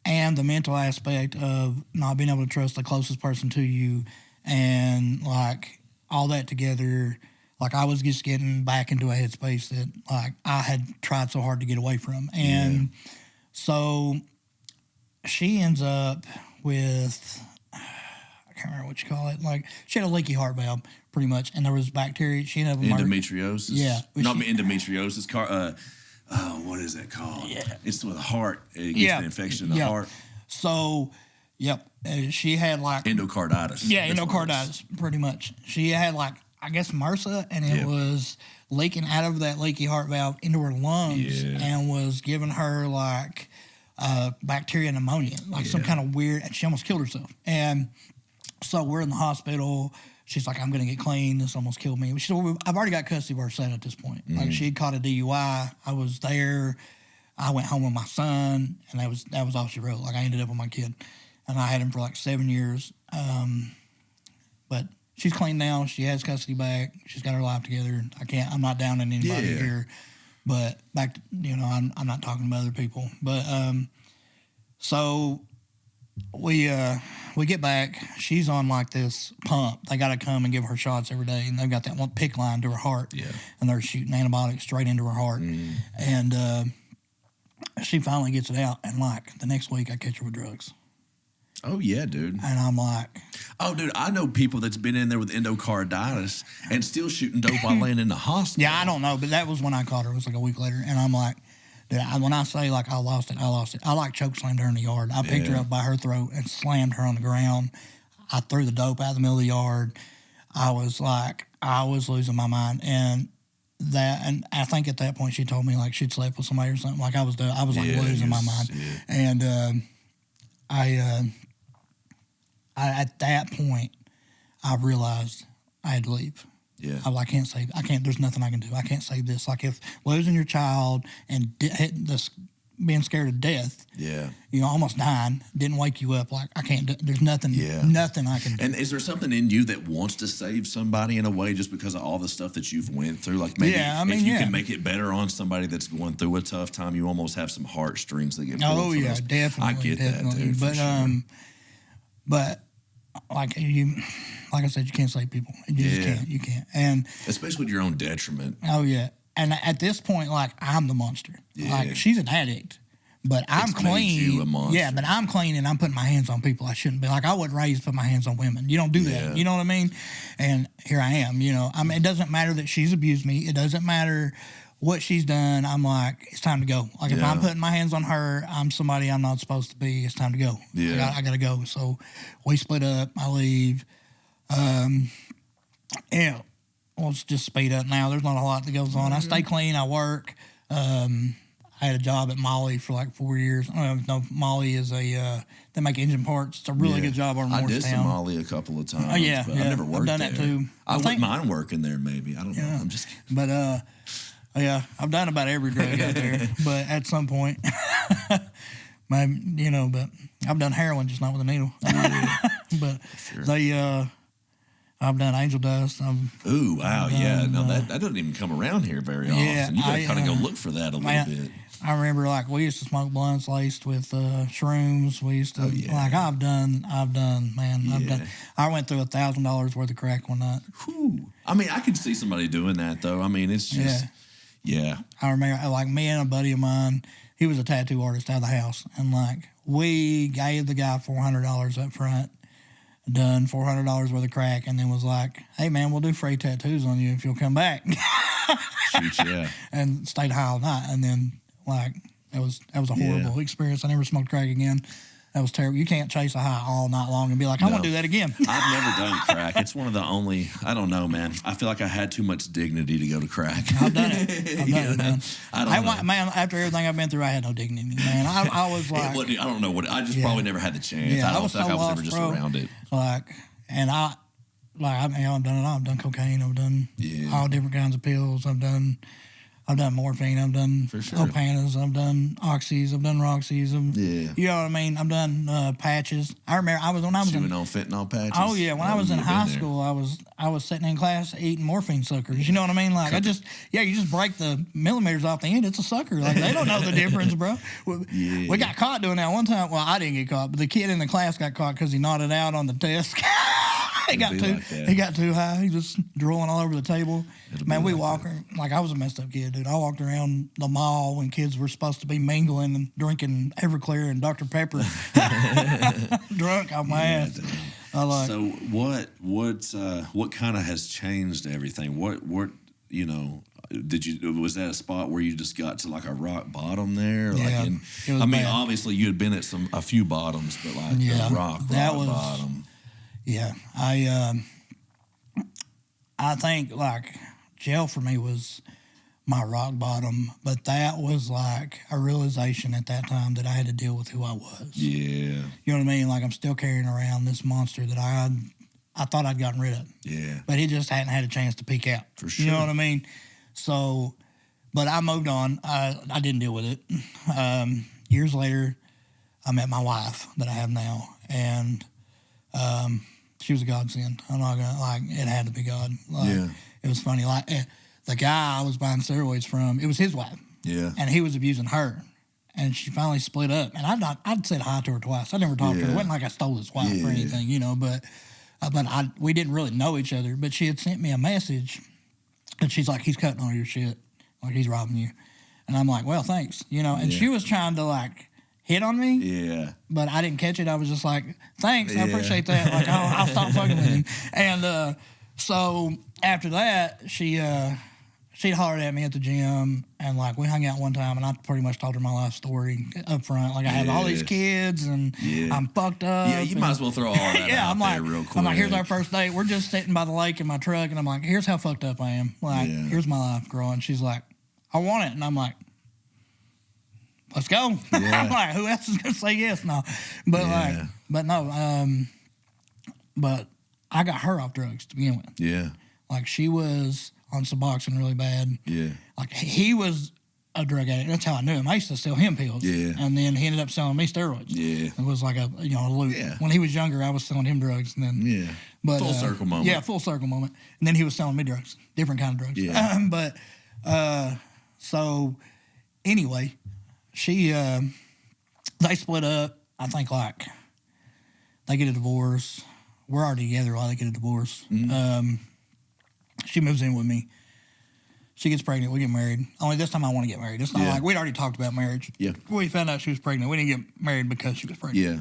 and the mental aspect of not being able to trust the closest person to you, and, like, all that together. Like, I was just getting back into a headspace that, like, I had tried so hard to get away from. And so she ends up with, I can't remember what you call it. Like, she had a leaky heart valve, pretty much, and there was bacteria. She ended up with endometriosis? Not endometriosis. What is that called? It's with the heart. It gets the infection in the heart. So, she had, like... endocarditis. Endocarditis, pretty much. She had, like, I guess MRSA, and it was leaking out of that leaky heart valve into her lungs and was giving her, like, bacteria pneumonia, like some kind of weird, and she almost killed herself. And so we're in the hospital. She's like, I'm going to get clean. This almost killed me. I've already got custody of her son at this point. Like, she had caught a DUI. I was there. I went home with my son, and that was all she wrote. Like, I ended up with my kid, and I had him for like 7 years. But she's clean now. She has custody back. She's got her life together. I'm not down on anybody here. But back to, I'm not talking about other people. But so we get back. She's on like this pump. They got to come and give her shots every day, and they've got that one PICC line to her heart. And they're shooting antibiotics straight into her heart. And she finally gets it out, and like the next week I catch her with drugs. Oh, yeah, dude. And I'm like... Oh, dude, I know people that's been in there with endocarditis and still shooting dope while laying in the hospital. Yeah, I don't know, but that was when I caught her. It was like a week later. And I'm like, dude, when I say, like, I lost it. I, like, choke slammed her in the yard. I picked her up by her throat and slammed her on the ground. I threw the dope out of the middle of the yard. I was losing my mind. And I think at that point she told me, like, she'd slept with somebody or something. Like, I was losing my mind. And at that point, I realized I had to leave. Yeah. I can't save. I can't. There's nothing I can do. I can't save this. Like if losing your child and being scared to death, almost dying, didn't wake you up. Like I can't. There's nothing. Nothing I can do. And is there something in you that wants to save somebody in a way, just because of all the stuff that you've went through? Like maybe if you can make it better on somebody that's going through a tough time, you almost have some heartstrings that get pulled. Oh yeah, definitely. I get that, dude. But like I said, you can't save people. You just can't. You can't. And especially to your own detriment. Oh yeah. And at this point, like I'm the monster. Yeah. Like she's an addict, but I'm clean. Made you a monster. Yeah, but I'm clean and I'm putting my hands on people I shouldn't be. Like I wasn't raised to put my hands on women. You don't do that. You know what I mean? And here I am. I mean, it doesn't matter that she's abused me. It doesn't matter what she's done. I'm like, it's time to go. Like if I'm putting my hands on her, I'm somebody I'm not supposed to be. It's time to go. Yeah, I gotta go. So we split up. I leave. Well, it's just speed up now. There's not a lot that goes on. I stay clean. I work. I had a job at Molly for like 4 years. I don't know. Molly is they make engine parts. It's a really good job on Morristown. I did some Molly a couple of times. Oh yeah, but I never worked I've done that too. I wouldn't mind working there. Maybe I don't know. I'm just kidding. But I've done about every drug out there. But at some point, but I've done heroin, just not with a needle. But I've done angel dust. Ooh, wow, no, that doesn't even come around here very often. You got to kind of go look for that a little bit. I remember, like, we used to smoke blunts laced with shrooms. We used to, I've done. I went through $1,000 worth of crack one night. Whew. I mean, I could see somebody doing that, though. I mean, it's just, I remember, like, me and a buddy of mine, he was a tattoo artist out of the house, and, like, we gave the guy $400 up front, done $400 worth of crack, and then was like, hey, man, we'll do free tattoos on you if you'll come back. Shoot, yeah. And stayed high all night, and then, like, that was a horrible experience. I never smoked crack again. That was terrible. You can't chase a high all night long and be like, I want to do that again. I've never done crack. It's one of the only, I don't know, man. I feel like I had too much dignity to go to crack. I've done it, man. I don't know. Man, after everything I've been through, I had no dignity, man. I was like... I don't know what... I just probably never had the chance. Yeah, I don't think I was ever just around it. I've done it all. I've done cocaine. I've done all different kinds of pills. I've done morphine. I've done Opanas. I've done oxys. I've done roxys. You know what I mean? I've done patches. I remember when I was chewing on fentanyl patches. Oh yeah, when I was in high school, I was sitting in class eating morphine suckers. You know what I mean? Like you just break the millimeters off the end. It's a sucker. Like they don't know the difference, bro. We got caught doing that one time. Well, I didn't get caught, but the kid in the class got caught because he nodded out on the desk. He got too high. He just drooling all over the table. Man, we walked. Like I was a messed up kid, dude. I walked around the mall when kids were supposed to be mingling and drinking Everclear and Dr. Pepper, drunk off my ass. So what kind of has changed everything? What was that a spot where you just got to like a rock bottom there? Yeah, like obviously you had been at a few bottoms, but like the rock bottom. Yeah, I think like jail for me was my rock bottom, but that was like a realization at that time that I had to deal with who I was. Yeah, you know what I mean? Like I'm still carrying around this monster that I thought I'd gotten rid of. Yeah, but he just hadn't had a chance to peek out. For sure, you know what I mean? So, but I moved on. I didn't deal with it. Years later, I met my wife that I have now, and she was a godsend. I'm not gonna it had to be God. It was funny. Like the guy I was buying steroids from, it was his wife. Yeah, and he was abusing her, and she finally split up. And I'd said hi to her twice. I never talked to her. It wasn't like I stole his wife or anything, you know. But we didn't really know each other. But she had sent me a message, and she's like, "He's cutting all your shit, like he's robbing you." And I'm like, "Well, thanks," you know. And she was trying to like hit on me. Yeah. But I didn't catch it. I was just like, thanks, I appreciate that. Like, I'll stop fucking with him. And so after that, she hollered at me at the gym, and like we hung out one time, and I pretty much told her my life story up front. Like I have all these kids, and I'm fucked up. Yeah, you might as well throw all that out there real quick. I'm like, here's our first date. We're just sitting by the lake in my truck, and I'm like, here's how fucked up I am. Like, here's my life growing. She's like, I want it, and I'm like, let's go. I'm like, who else is gonna say yes? No, but but I got her off drugs to begin with. Yeah, Like, she was on Suboxone really bad. Yeah. Like, he was a drug addict. That's how I knew him. I used to sell him pills. Yeah. And then he ended up selling me steroids. Yeah. It was like a loop. Yeah. When he was younger, I was selling him drugs. And then, Yeah. but, Full circle moment. Yeah, full circle moment. And then he was selling me drugs, different kind of drugs. Yeah. So anyway, they split up. I think like they get a divorce. We're already together while they get a divorce. Mm-hmm. She moves in with me. She gets pregnant. We get married. Only this time I want to get married. It's not like we'd already talked about marriage. Yeah. We found out she was pregnant. We didn't get married because she was pregnant. Yeah.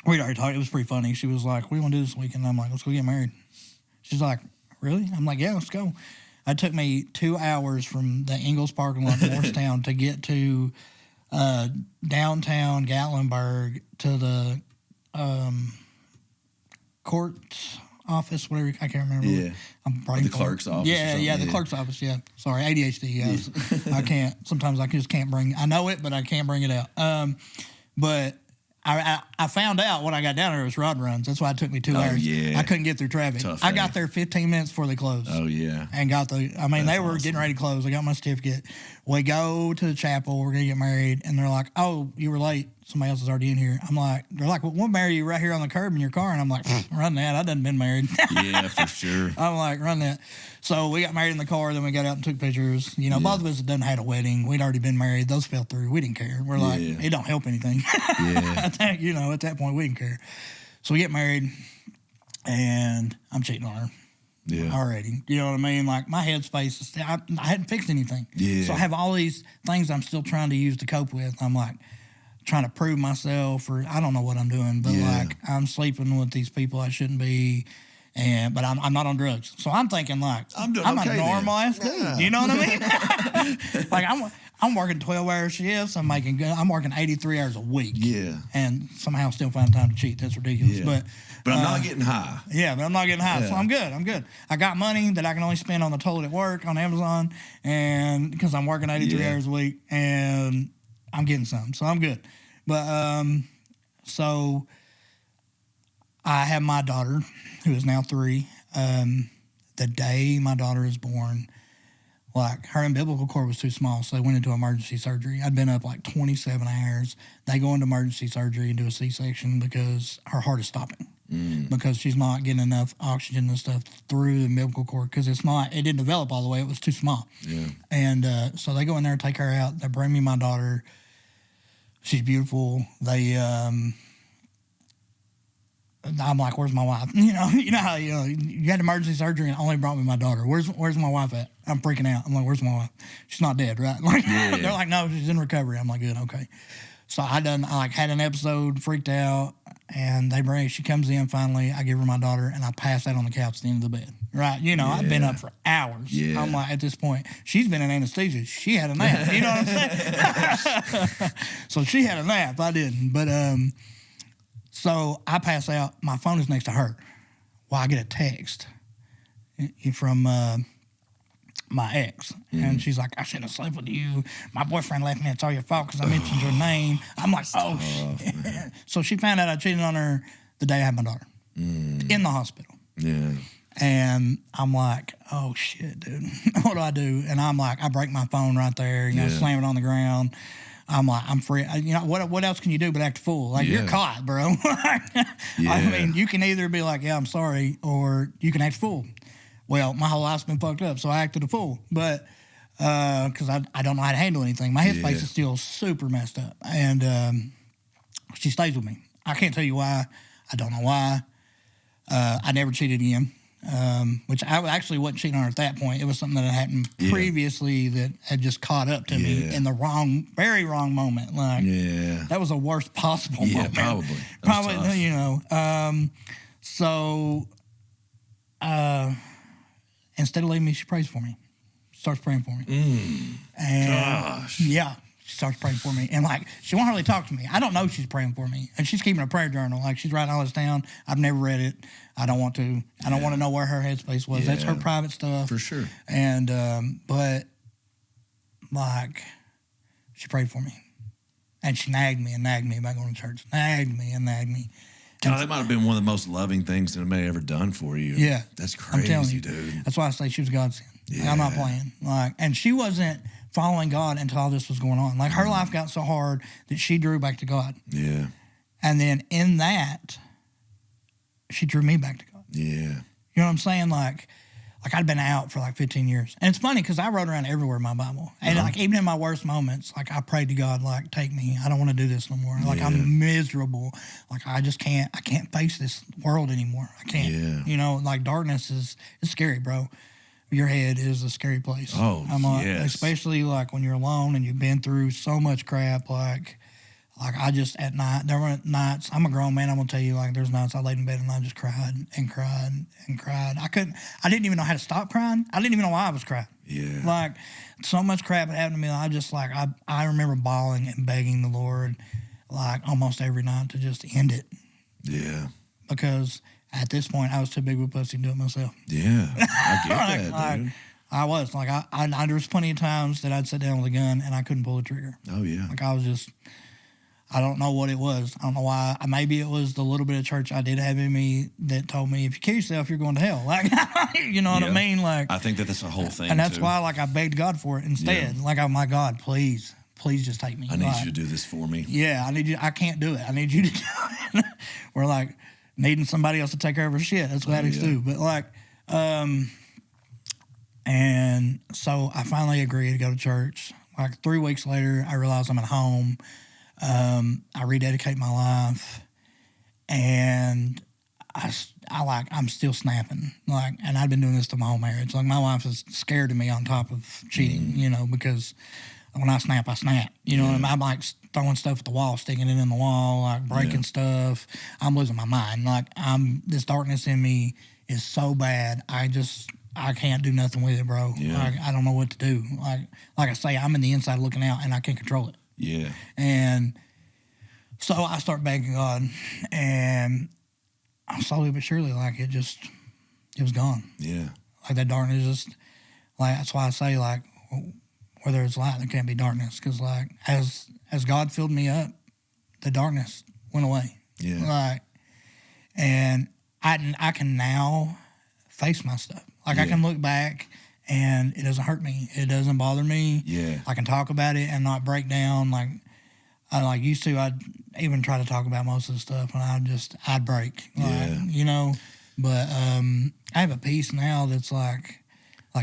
We'd already talked. It was pretty funny. She was like, "What do you want to do this weekend?" I'm like, "Let's go get married." She's like, "Really?" I'm like, "Yeah, let's go." It took me 2 hours from the Ingalls parking lot in Morristown to get to downtown Gatlinburg to the court office, whatever. I can't remember. Yeah. I'm The clerk's office. Yeah, the clerk's office. Yeah. Sorry, ADHD. I can't. Sometimes I just can't bring. I know it, but I can't bring it out. But I found out when I got down there it was rod runs. That's why it took me 2 hours. Yeah. I couldn't get through traffic. Tough I day. got there 15 minutes before they closed. Oh, yeah. And got they were getting ready to close. I got my certificate. We go to the chapel. We're going to get married. And they're like, "Oh, you were late. Somebody else is already in here." They're like, "Well, we'll marry you right here on the curb in your car." And I'm like, "Run that. I done been married." Yeah, for sure. I'm like, "Run that." So we got married in the car. Then we got out and took pictures. Both of us had done had a wedding. We'd already been married. Those fell through. We didn't care. We're like, it don't help anything. Yeah. At that point, we didn't care. So we get married, and I'm cheating on her. Yeah. Already. You know what I mean? Like, my headspace is I hadn't fixed anything. Yeah. So I have all these things I'm still trying to use to cope with. I'm like trying to prove myself, or I don't know what I'm doing, but like I'm sleeping with these people I shouldn't be. But I'm not on drugs. So I'm thinking like I'm okay a normal ass dude. Yeah. You know what I mean? Like I'm working 12-hour shifts. I'm working 83 hours a week. Yeah. And somehow still find time to cheat. That's ridiculous. Yeah. But I'm not getting high. Yeah, but I'm not getting high, Yeah. so I'm good. I got money that I can only spend on the toilet at work on Amazon, and because I'm working 83 hours a week, and I'm getting some, so I'm good. But so I have my daughter, who is now 3. The day my daughter is born, like her umbilical cord was too small, so they went into emergency surgery. I'd been up like 27 hours. They go into emergency surgery and do a C-section because her heart is stopping. Because she's not getting enough oxygen and stuff through the umbilical cord because it didn't develop all the way. It was too small. Yeah. And so they go in there and take her out. They bring me my daughter. She's beautiful. I'm like, "Where's my wife?" You know how you had emergency surgery and only brought me my daughter. Where's my wife at? I'm freaking out. I'm like, "Where's my wife? She's not dead, right?" They're like, "No, she's in recovery." I'm like, "Good, okay." So I had an episode, freaked out, and she comes in finally. I give her my daughter, and I pass out on the couch at the end of the bed. Right? I've been up for hours. Yeah. I'm like, at this point, she's been in anesthesia. She had a nap. You know what I'm saying? So she had a nap. I didn't. But so I pass out. My phone is next to her. Well, I get a text from my ex, and she's like, "I shouldn't have slept with you. My boyfriend left me. It's all your fault because I mentioned your name." I'm like, "Oh, shit." So she found out I cheated on her the day I had my daughter in the hospital. Yeah. And I'm like, "Oh, shit, dude. What do I do?" And I'm like, I break my phone right there, slam it on the ground. I'm like, I'm free. What else can you do but act a fool? Like, you're caught, bro. I mean, you can either be like, "Yeah, I'm sorry," or you can act a fool. Well, my whole life's been fucked up, so I acted a fool. But because I don't know how to handle anything. My headspace is still super messed up. And she stays with me. I can't tell you why. I don't know why. I never cheated again, which I actually wasn't cheating on her at that point. It was something that had happened previously that had just caught up to me in the very wrong moment. Like, that was the worst possible moment. Probably. So instead of leaving me, she prays for me. Starts praying for me. And yeah, she starts praying for me. And like, she won't really talk to me. I don't know she's praying for me. And she's keeping a prayer journal. Like, she's writing all this down. I've never read it. I don't want to. I don't want to know where her headspace was. That's her private stuff. For sure. And but like, she prayed for me. And she nagged me about going to church. Nagged me. God, that might have been one of the most loving things that may ever done for you. Yeah. That's I'm telling crazy, you. dude. That's why I say she was God's sin. Yeah. Like, I'm not playing. Like, and she wasn't following God until all this was going on. Like, her life got so hard that she drew back to God. Yeah. And then in that, she drew me back to God. Yeah. You know what I'm saying? Like I'd been out for like 15 years. And it's funny because I wrote around everywhere in my Bible. And like even in my worst moments, like I prayed to God, like, take me. I don't want to do this no more. Like I'm miserable. Like I can't face this world anymore. I can't. Yeah. You know, like darkness is scary, bro. Your head is a scary place. Oh, yes. Especially like when you're alone and you've been through so much crap, like I just, at night, there were nights, I'm a grown man, I'm going to tell you, like, there's nights I laid in bed and I just cried and cried and cried. I didn't even know how to stop crying. I didn't even know why I was crying. Yeah. Like, so much crap had happened to me. I just, like, I remember bawling and begging the Lord, like, almost every night to just end it. Yeah. Because at this point, I was too big of a pussy to do it myself. Yeah. I get that, dude. I was. Like, there was plenty of times that I'd sit down with a gun and I couldn't pull the trigger. Oh, yeah. Like, I was just... I don't know what it was. I don't know why. Maybe it was the little bit of church I did have in me that told me, if you kill yourself, you're going to hell. Like, you know what I mean? Like, I think that's a whole thing, and that's too. why, like, I begged God for it instead. Yeah. Like, oh my God, please just take me. I need you to do this for me. Yeah, I need you. I can't do it. I need you to do it. We're like needing somebody else to take care of our shit. That's what addicts do. But like, and so I finally agreed to go to church. Like 3 weeks later, I realized I'm at home. I rededicate my life, and I'm still snapping. Like, and I've been doing this to my whole marriage. Like, my wife is scared of me on top of cheating, you know, because when I snap, I snap. You know what I mean? I'm like throwing stuff at the wall, sticking it in the wall, like breaking stuff. I'm losing my mind. Like, this darkness in me is so bad. I can't do nothing with it, bro. Yeah. Like, I don't know what to do. Like I say, I'm in the inside looking out, and I can't control it. Yeah. And so I start begging God, and slowly but surely, like, it was gone. Yeah. Like, that darkness just, like, that's why I say, like, where there's light, there can't be darkness. Because, like, as God filled me up, the darkness went away. Yeah. Like, and I can now face my stuff. Like, I can look back, and it doesn't hurt me. It doesn't bother me. Yeah. I can talk about it and not break down. Like, I used to, I'd even try to talk about most of the stuff, and I'd break. Like, you know? But I have a peace now that's like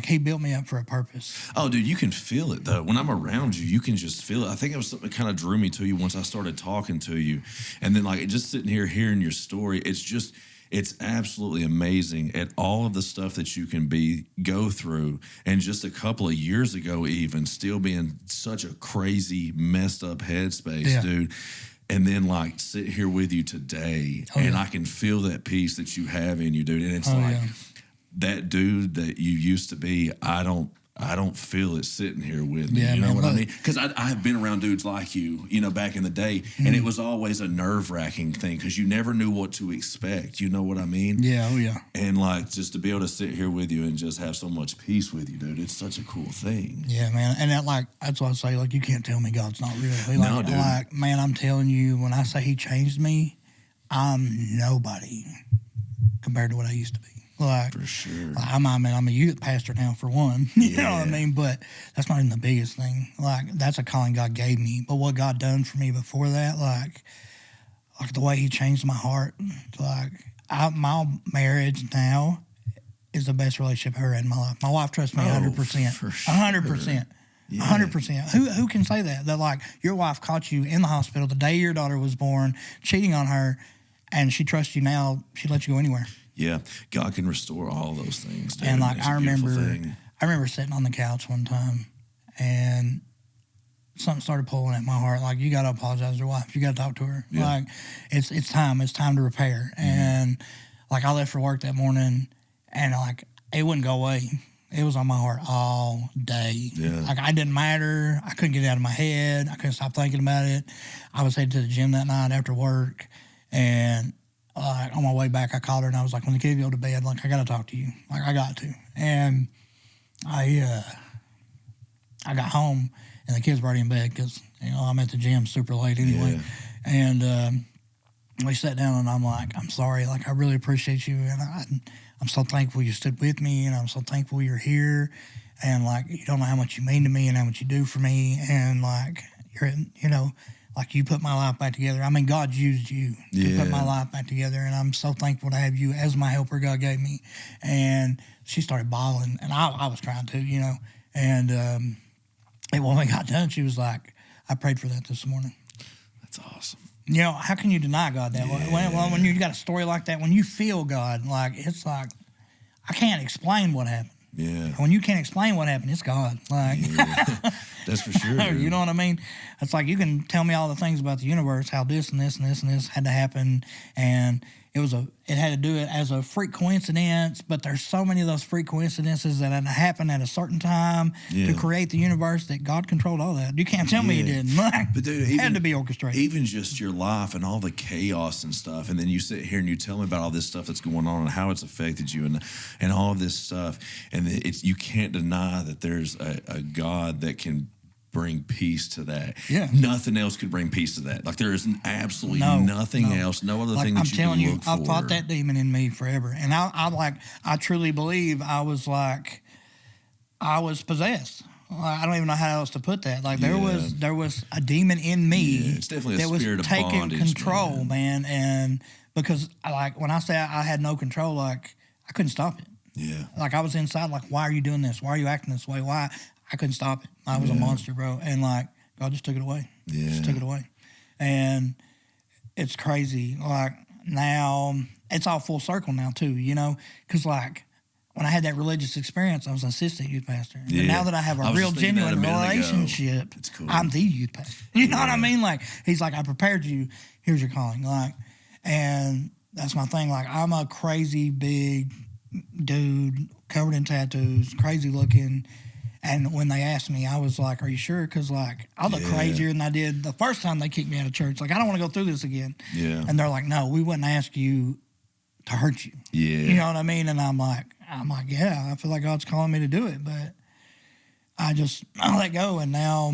he built me up for a purpose. Oh, dude, you can feel it, though. When I'm around you, you can just feel it. I think it was something that kind of drew me to you once I started talking to you. And then, like, just sitting here hearing your story, it's absolutely amazing at all of the stuff that you can go through. And just a couple of years ago, even still being such a crazy, messed up headspace, dude. And then, like, sit here with you today, and I can feel that peace that you have in you, dude. And it's that dude that you used to be, I don't feel it sitting here with me. Yeah, you know man, what I mean? Because I have been around dudes like you, you know, back in the day, and it was always a nerve-wracking thing because you never knew what to expect. You know what I mean? Yeah, oh yeah. And, like, just to be able to sit here with you and just have so much peace with you, dude, it's such a cool thing. Yeah, man. And that's why I say, like, you can't tell me God's not real. No, dude. Like, man, I'm telling you, when I say he changed me, I'm nobody compared to what I used to be. Like, for sure. I'm a youth pastor now, for one. You know what I mean? But that's not even the biggest thing. Like, that's a calling God gave me. But what God done for me before that, like the way he changed my heart, like, my marriage now is the best relationship I've ever had in my life. My wife trusts me 100%. For sure. 100%. 100%. Who can say that? That, like, your wife caught you in the hospital the day your daughter was born, cheating on her, and she trusts you now, she'd let you go anywhere. Yeah, God can restore all those things, dude. And, like, it's I a beautiful thing. remember sitting on the couch one time, and something started pulling at my heart. Like, you got to apologize to your wife. You got to talk to her. Yeah. Like, it's time. It's time to repair. And, like, I left for work that morning, and, like, it wouldn't go away. It was on my heart all day. Yeah. Like, I didn't matter. I couldn't get it out of my head. I couldn't stop thinking about it. I was headed to the gym that night after work, and on my way back, I called her, and I was like, when the kids go to bed, like, I got to talk to you. Like, I got to. And I got home, and the kids were already in bed because, you know, I'm at the gym super late anyway. Yeah. And we sat down, and I'm like, I'm sorry. Like, I really appreciate you, and I'm so thankful you stood with me, and I'm so thankful you're here, and like, you don't know how much you mean to me and how much you do for me, and like, like you put my life back together. I mean, God used you to put my life back together, and I'm so thankful to have you as my helper God gave me. And she started bawling, and I was crying too, And when we got done, she was like, I prayed for that this morning. That's awesome. How can you deny God that? When you got a story like that, when you feel God, like, it's like, I can't explain what happened. Yeah. When you can't explain what happened, it's God. Like, that's for sure. Dude. You know what I mean? It's like, you can tell me all the things about the universe, how this and this and this and this had to happen, and it had to do it as a freak coincidence. But there's so many of those freak coincidences that had to happen at a certain time to create the universe that God controlled all that. You can't tell me He didn't. Like, but dude, it had to be orchestrated. Even just your life and all the chaos and stuff, and then you sit here and you tell me about all this stuff that's going on and how it's affected you and all of this stuff, and you can't deny that there's a God that can bring peace to that. Yeah. Nothing else could bring peace to that. Like, there is absolutely nothing else, no other thing that you can look for. I've fought that demon in me forever. And I truly believe I was possessed. I don't even know how else to put that. Like, there was a demon in me. Yeah, it's definitely a spirit of bondage, that was taking control, man. And because, like, when I say I had no control, like, I couldn't stop it. Yeah. Like, I was inside, like, why are you doing this? Why are you acting this way? Why? I couldn't stop it. I was a monster, bro. And, like, God just took it away. Yeah. Just took it away. And it's crazy. Like, now, it's all full circle now, too, Because, like, when I had that religious experience, I was an assistant youth pastor. Yeah. And now that I have a real genuine relationship, cool. I'm the youth pastor. You know what I mean? Like, he's like, I prepared you. Here's your calling. Like, and that's my thing. Like, I'm a crazy big dude covered in tattoos, crazy looking. And when they asked me, I was like, are you sure? Because, like, I look crazier than I did the first time they kicked me out of church. Like, I don't want to go through this again. Yeah. And they're like, no, we wouldn't ask you to hurt you. Yeah. You know what I mean? And I'm like, yeah, I feel like God's calling me to do it. But I let go, and now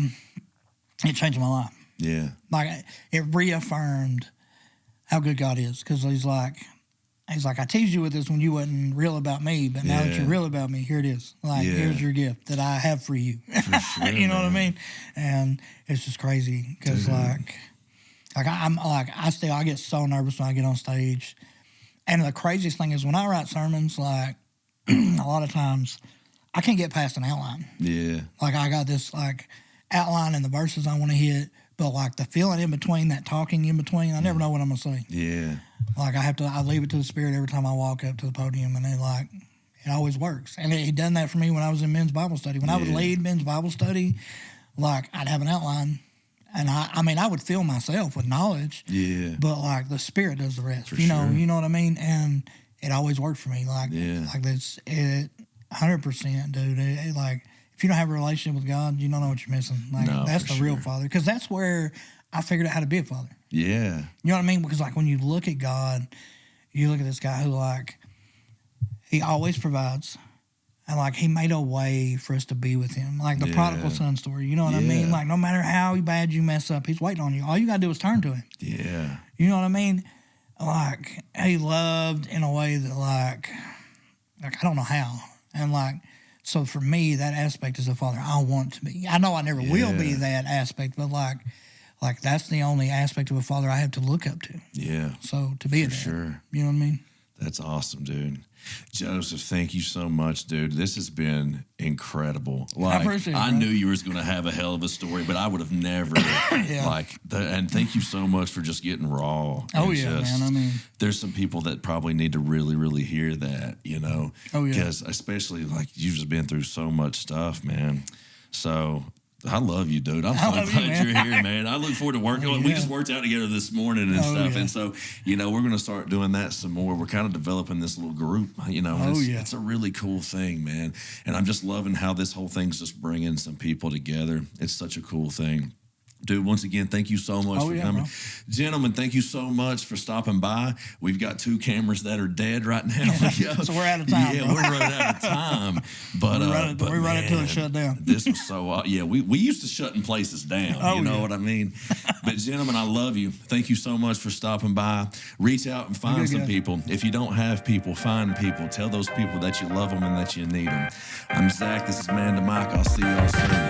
it changed my life. Yeah. Like, it reaffirmed how good God is. Because he's like, I teased you with this when you wasn't real about me, but now that you're real about me, here it is. Like, here's your gift that I have for you. For sure, you know what I mean? And it's just crazy because, I get so nervous when I get on stage. And the craziest thing is when I write sermons, like, a lot of times I can't get past an outline. Yeah. Like, I got this, like, outline and the verses I want to hit, but, like, the feeling in between, that talking in between, I never know what I'm going to say. Yeah. Like, I leave it to the Spirit every time I walk up to the podium, and it always works. And he done that for me when I was in men's Bible study. When I would lead men's Bible study, like, I'd have an outline, and I would fill myself with knowledge. Yeah. But, like, the Spirit does the rest. For you know what I mean? And it always worked for me. Like, like that's it, 100%, dude. Like, if you don't have a relationship with God, you don't know what you're missing. Like, that's the real Father, because that's where I figured out how to be a father. Yeah. You know what I mean? Because, like, when you look at God, you look at this guy who, like, he always provides. And, like, he made a way for us to be with him. Like the prodigal son story. You know what I mean? Like, no matter how bad you mess up, he's waiting on you. All you got to do is turn to him. Yeah. You know what I mean? Like, he loved in a way that, like I don't know how. And, like, so for me, that aspect as a father, I want to be. I know I never will be that aspect, but, like that's the only aspect of a father I have to look up to. Yeah. So to be for sure. You know what I mean? That's awesome, dude. Joseph, thank you so much, dude. This has been incredible. Like, I appreciate it, I bro. knew you was going to have a hell of a story, but I would have never and thank you so much for just getting raw. Oh yeah, man. I mean, there's some people that probably need to really, really hear that, Oh yeah. Because especially like you've just been through so much stuff, man. So I love you, dude. I'm so glad you're here, man. I look forward to working on it. We just worked out together this morning and stuff. Yeah. And so, we're going to start doing that some more. We're kind of developing this little group, It's a really cool thing, man. And I'm just loving how this whole thing's just bringing some people together. It's such a cool thing. Dude, once again, thank you so much for coming. Bro. Gentlemen, thank you so much for stopping by. We've got 2 cameras that are dead right now. So we're out of time. Yeah, bro. we're running out of time. But we run it till it's shut down. This was so, we used to shutting places down. You know what I mean? But gentlemen, I love you. Thank you so much for stopping by. Reach out and find some people. If you don't have people, find people. Tell those people that you love them and that you need them. I'm Zach. This is Man to Mike. I'll see y'all soon.